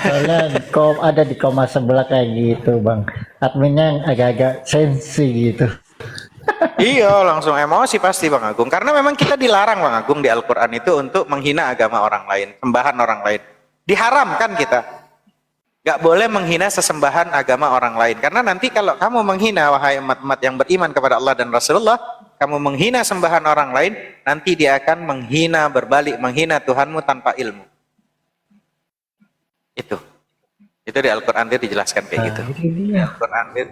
Soalnya ada di koma sebelah kayak gitu Bang, adminnya agak-agak sensi gitu. Iya, langsung emosi pasti Bang Agung, karena memang kita dilarang Bang Agung di Al-Quran itu untuk menghina agama orang lain, sembahan orang lain, diharamkan kita gak boleh menghina sesembahan agama orang lain, karena nanti kalau kamu menghina, wahai umat-umat yang beriman kepada Allah dan Rasulullah, kamu menghina sembahan orang lain, nanti dia akan menghina, berbalik menghina Tuhanmu tanpa ilmu. Itu di Al-Quran dia dijelaskan kayak gitu. Al-Quran dia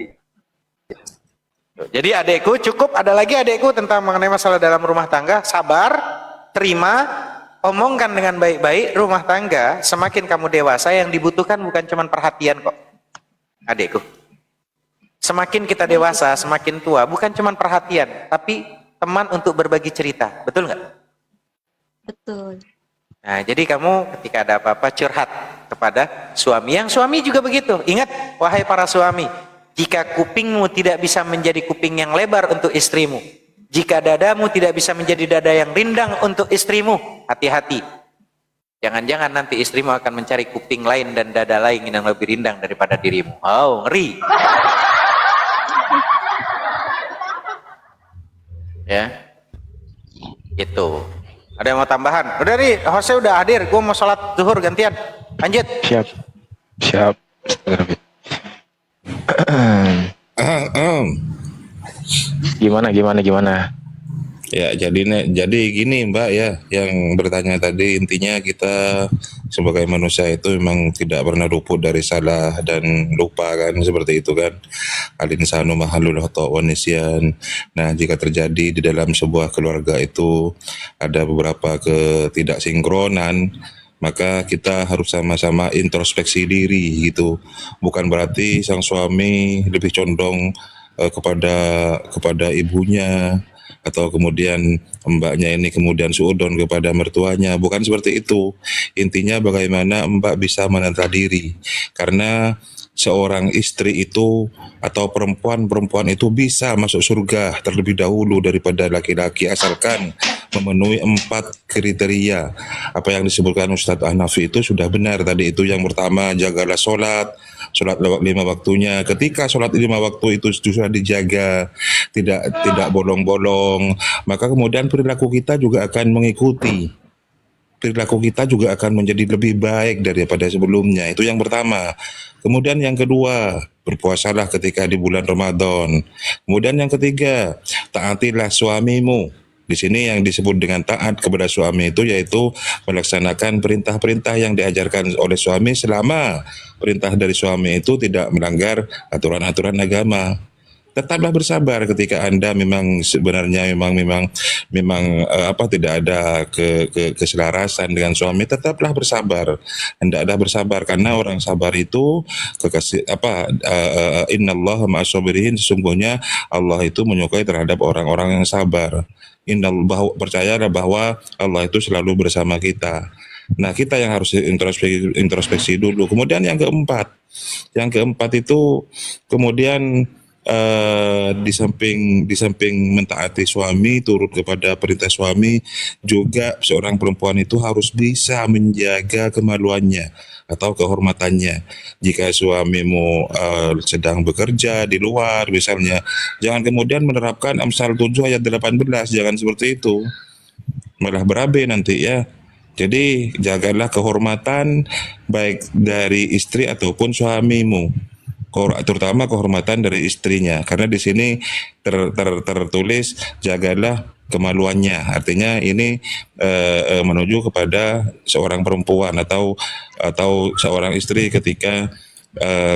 jadi adekku, cukup ada lagi adekku tentang mengenai masalah dalam rumah tangga, sabar, terima, omongkan dengan baik-baik. Rumah tangga semakin kamu dewasa, yang dibutuhkan bukan cuma perhatian kok adekku. Semakin kita dewasa, semakin tua, bukan cuma perhatian, tapi teman untuk berbagi cerita, betul nggak? Betul. Nah, jadi kamu ketika ada apa-apa curhat kepada suami. Yang suami juga begitu. Ingat, wahai para suami, jika kupingmu tidak bisa menjadi kuping yang lebar untuk istrimu, jika dadamu tidak bisa menjadi dada yang rindang untuk istrimu, hati-hati. Jangan-jangan nanti istrimu akan mencari kuping lain dan dada lain yang lebih rindang daripada dirimu. Oh, ngeri. Ya, gitu. Ada yang mau tambahan? Udah nih, hostnya udah hadir. Gue mau sholat zuhur gantian. Lanjut. Siap. Siap. Gimana? Ya, jadi gini Mbak ya, yang bertanya tadi intinya kita sebagai manusia itu memang tidak pernah luput dari salah dan lupa kan, seperti itu kan. Al-insanu mahalul khata' wa nisyan. Nah, jika terjadi di dalam sebuah keluarga itu ada beberapa ketidaksinkronan, maka kita harus sama-sama introspeksi diri gitu. Bukan berarti sang suami lebih condong kepada ibunya, atau kemudian mbaknya ini kemudian suudon kepada mertuanya. Bukan seperti itu. Intinya bagaimana mbak bisa menata diri, karena seorang istri itu atau perempuan itu bisa masuk surga terlebih dahulu daripada laki-laki asalkan memenuhi 4 kriteria. Apa yang disebutkan Ustadz Hanafi itu sudah benar tadi. Itu yang pertama, jagalah sholat 5 waktunya. Ketika sholat 5 waktu itu sudah dijaga, tidak bolong-bolong, maka kemudian perilaku kita juga akan mengikuti. Perilaku kita juga akan menjadi lebih baik daripada sebelumnya. Itu yang pertama. Kemudian yang kedua, berpuasalah ketika di bulan Ramadan. Kemudian yang ketiga, taatilah suamimu. Di sini yang disebut dengan taat kepada suami itu yaitu melaksanakan perintah-perintah yang diajarkan oleh suami selama perintah dari suami itu tidak melanggar aturan-aturan agama. Tetaplah bersabar ketika Anda memang sebenarnya memang tidak ada keselarasan dengan suami. Tetaplah bersabar. Hendaklah bersabar, karena orang sabar itu innallaha ma'as-sabirin, sesungguhnya Allah itu menyukai terhadap orang-orang yang sabar. Percayalah bahwa Allah itu selalu bersama kita. Nah, kita yang harus introspeksi dulu. Kemudian yang keempat itu kemudian di samping mentaati suami, turut kepada perintah suami, juga seorang perempuan itu harus bisa menjaga kemaluannya atau kehormatannya. Jika suamimu sedang bekerja di luar misalnya, jangan kemudian menerapkan Amsal 7 ayat 18, jangan seperti itu, malah berabe nanti ya. Jadi jagalah kehormatan baik dari istri ataupun suamimu, terutama kehormatan dari istrinya, karena di sini tertulis jagalah kemaluannya. Artinya ini menuju kepada seorang perempuan atau seorang istri ketika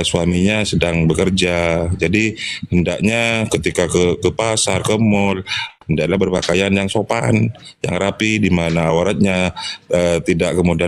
suaminya sedang bekerja. Jadi hendaknya ketika ke pasar, ke mall, hendaklah berpakaian yang sopan, yang rapi, di mana auratnya tidak kemudian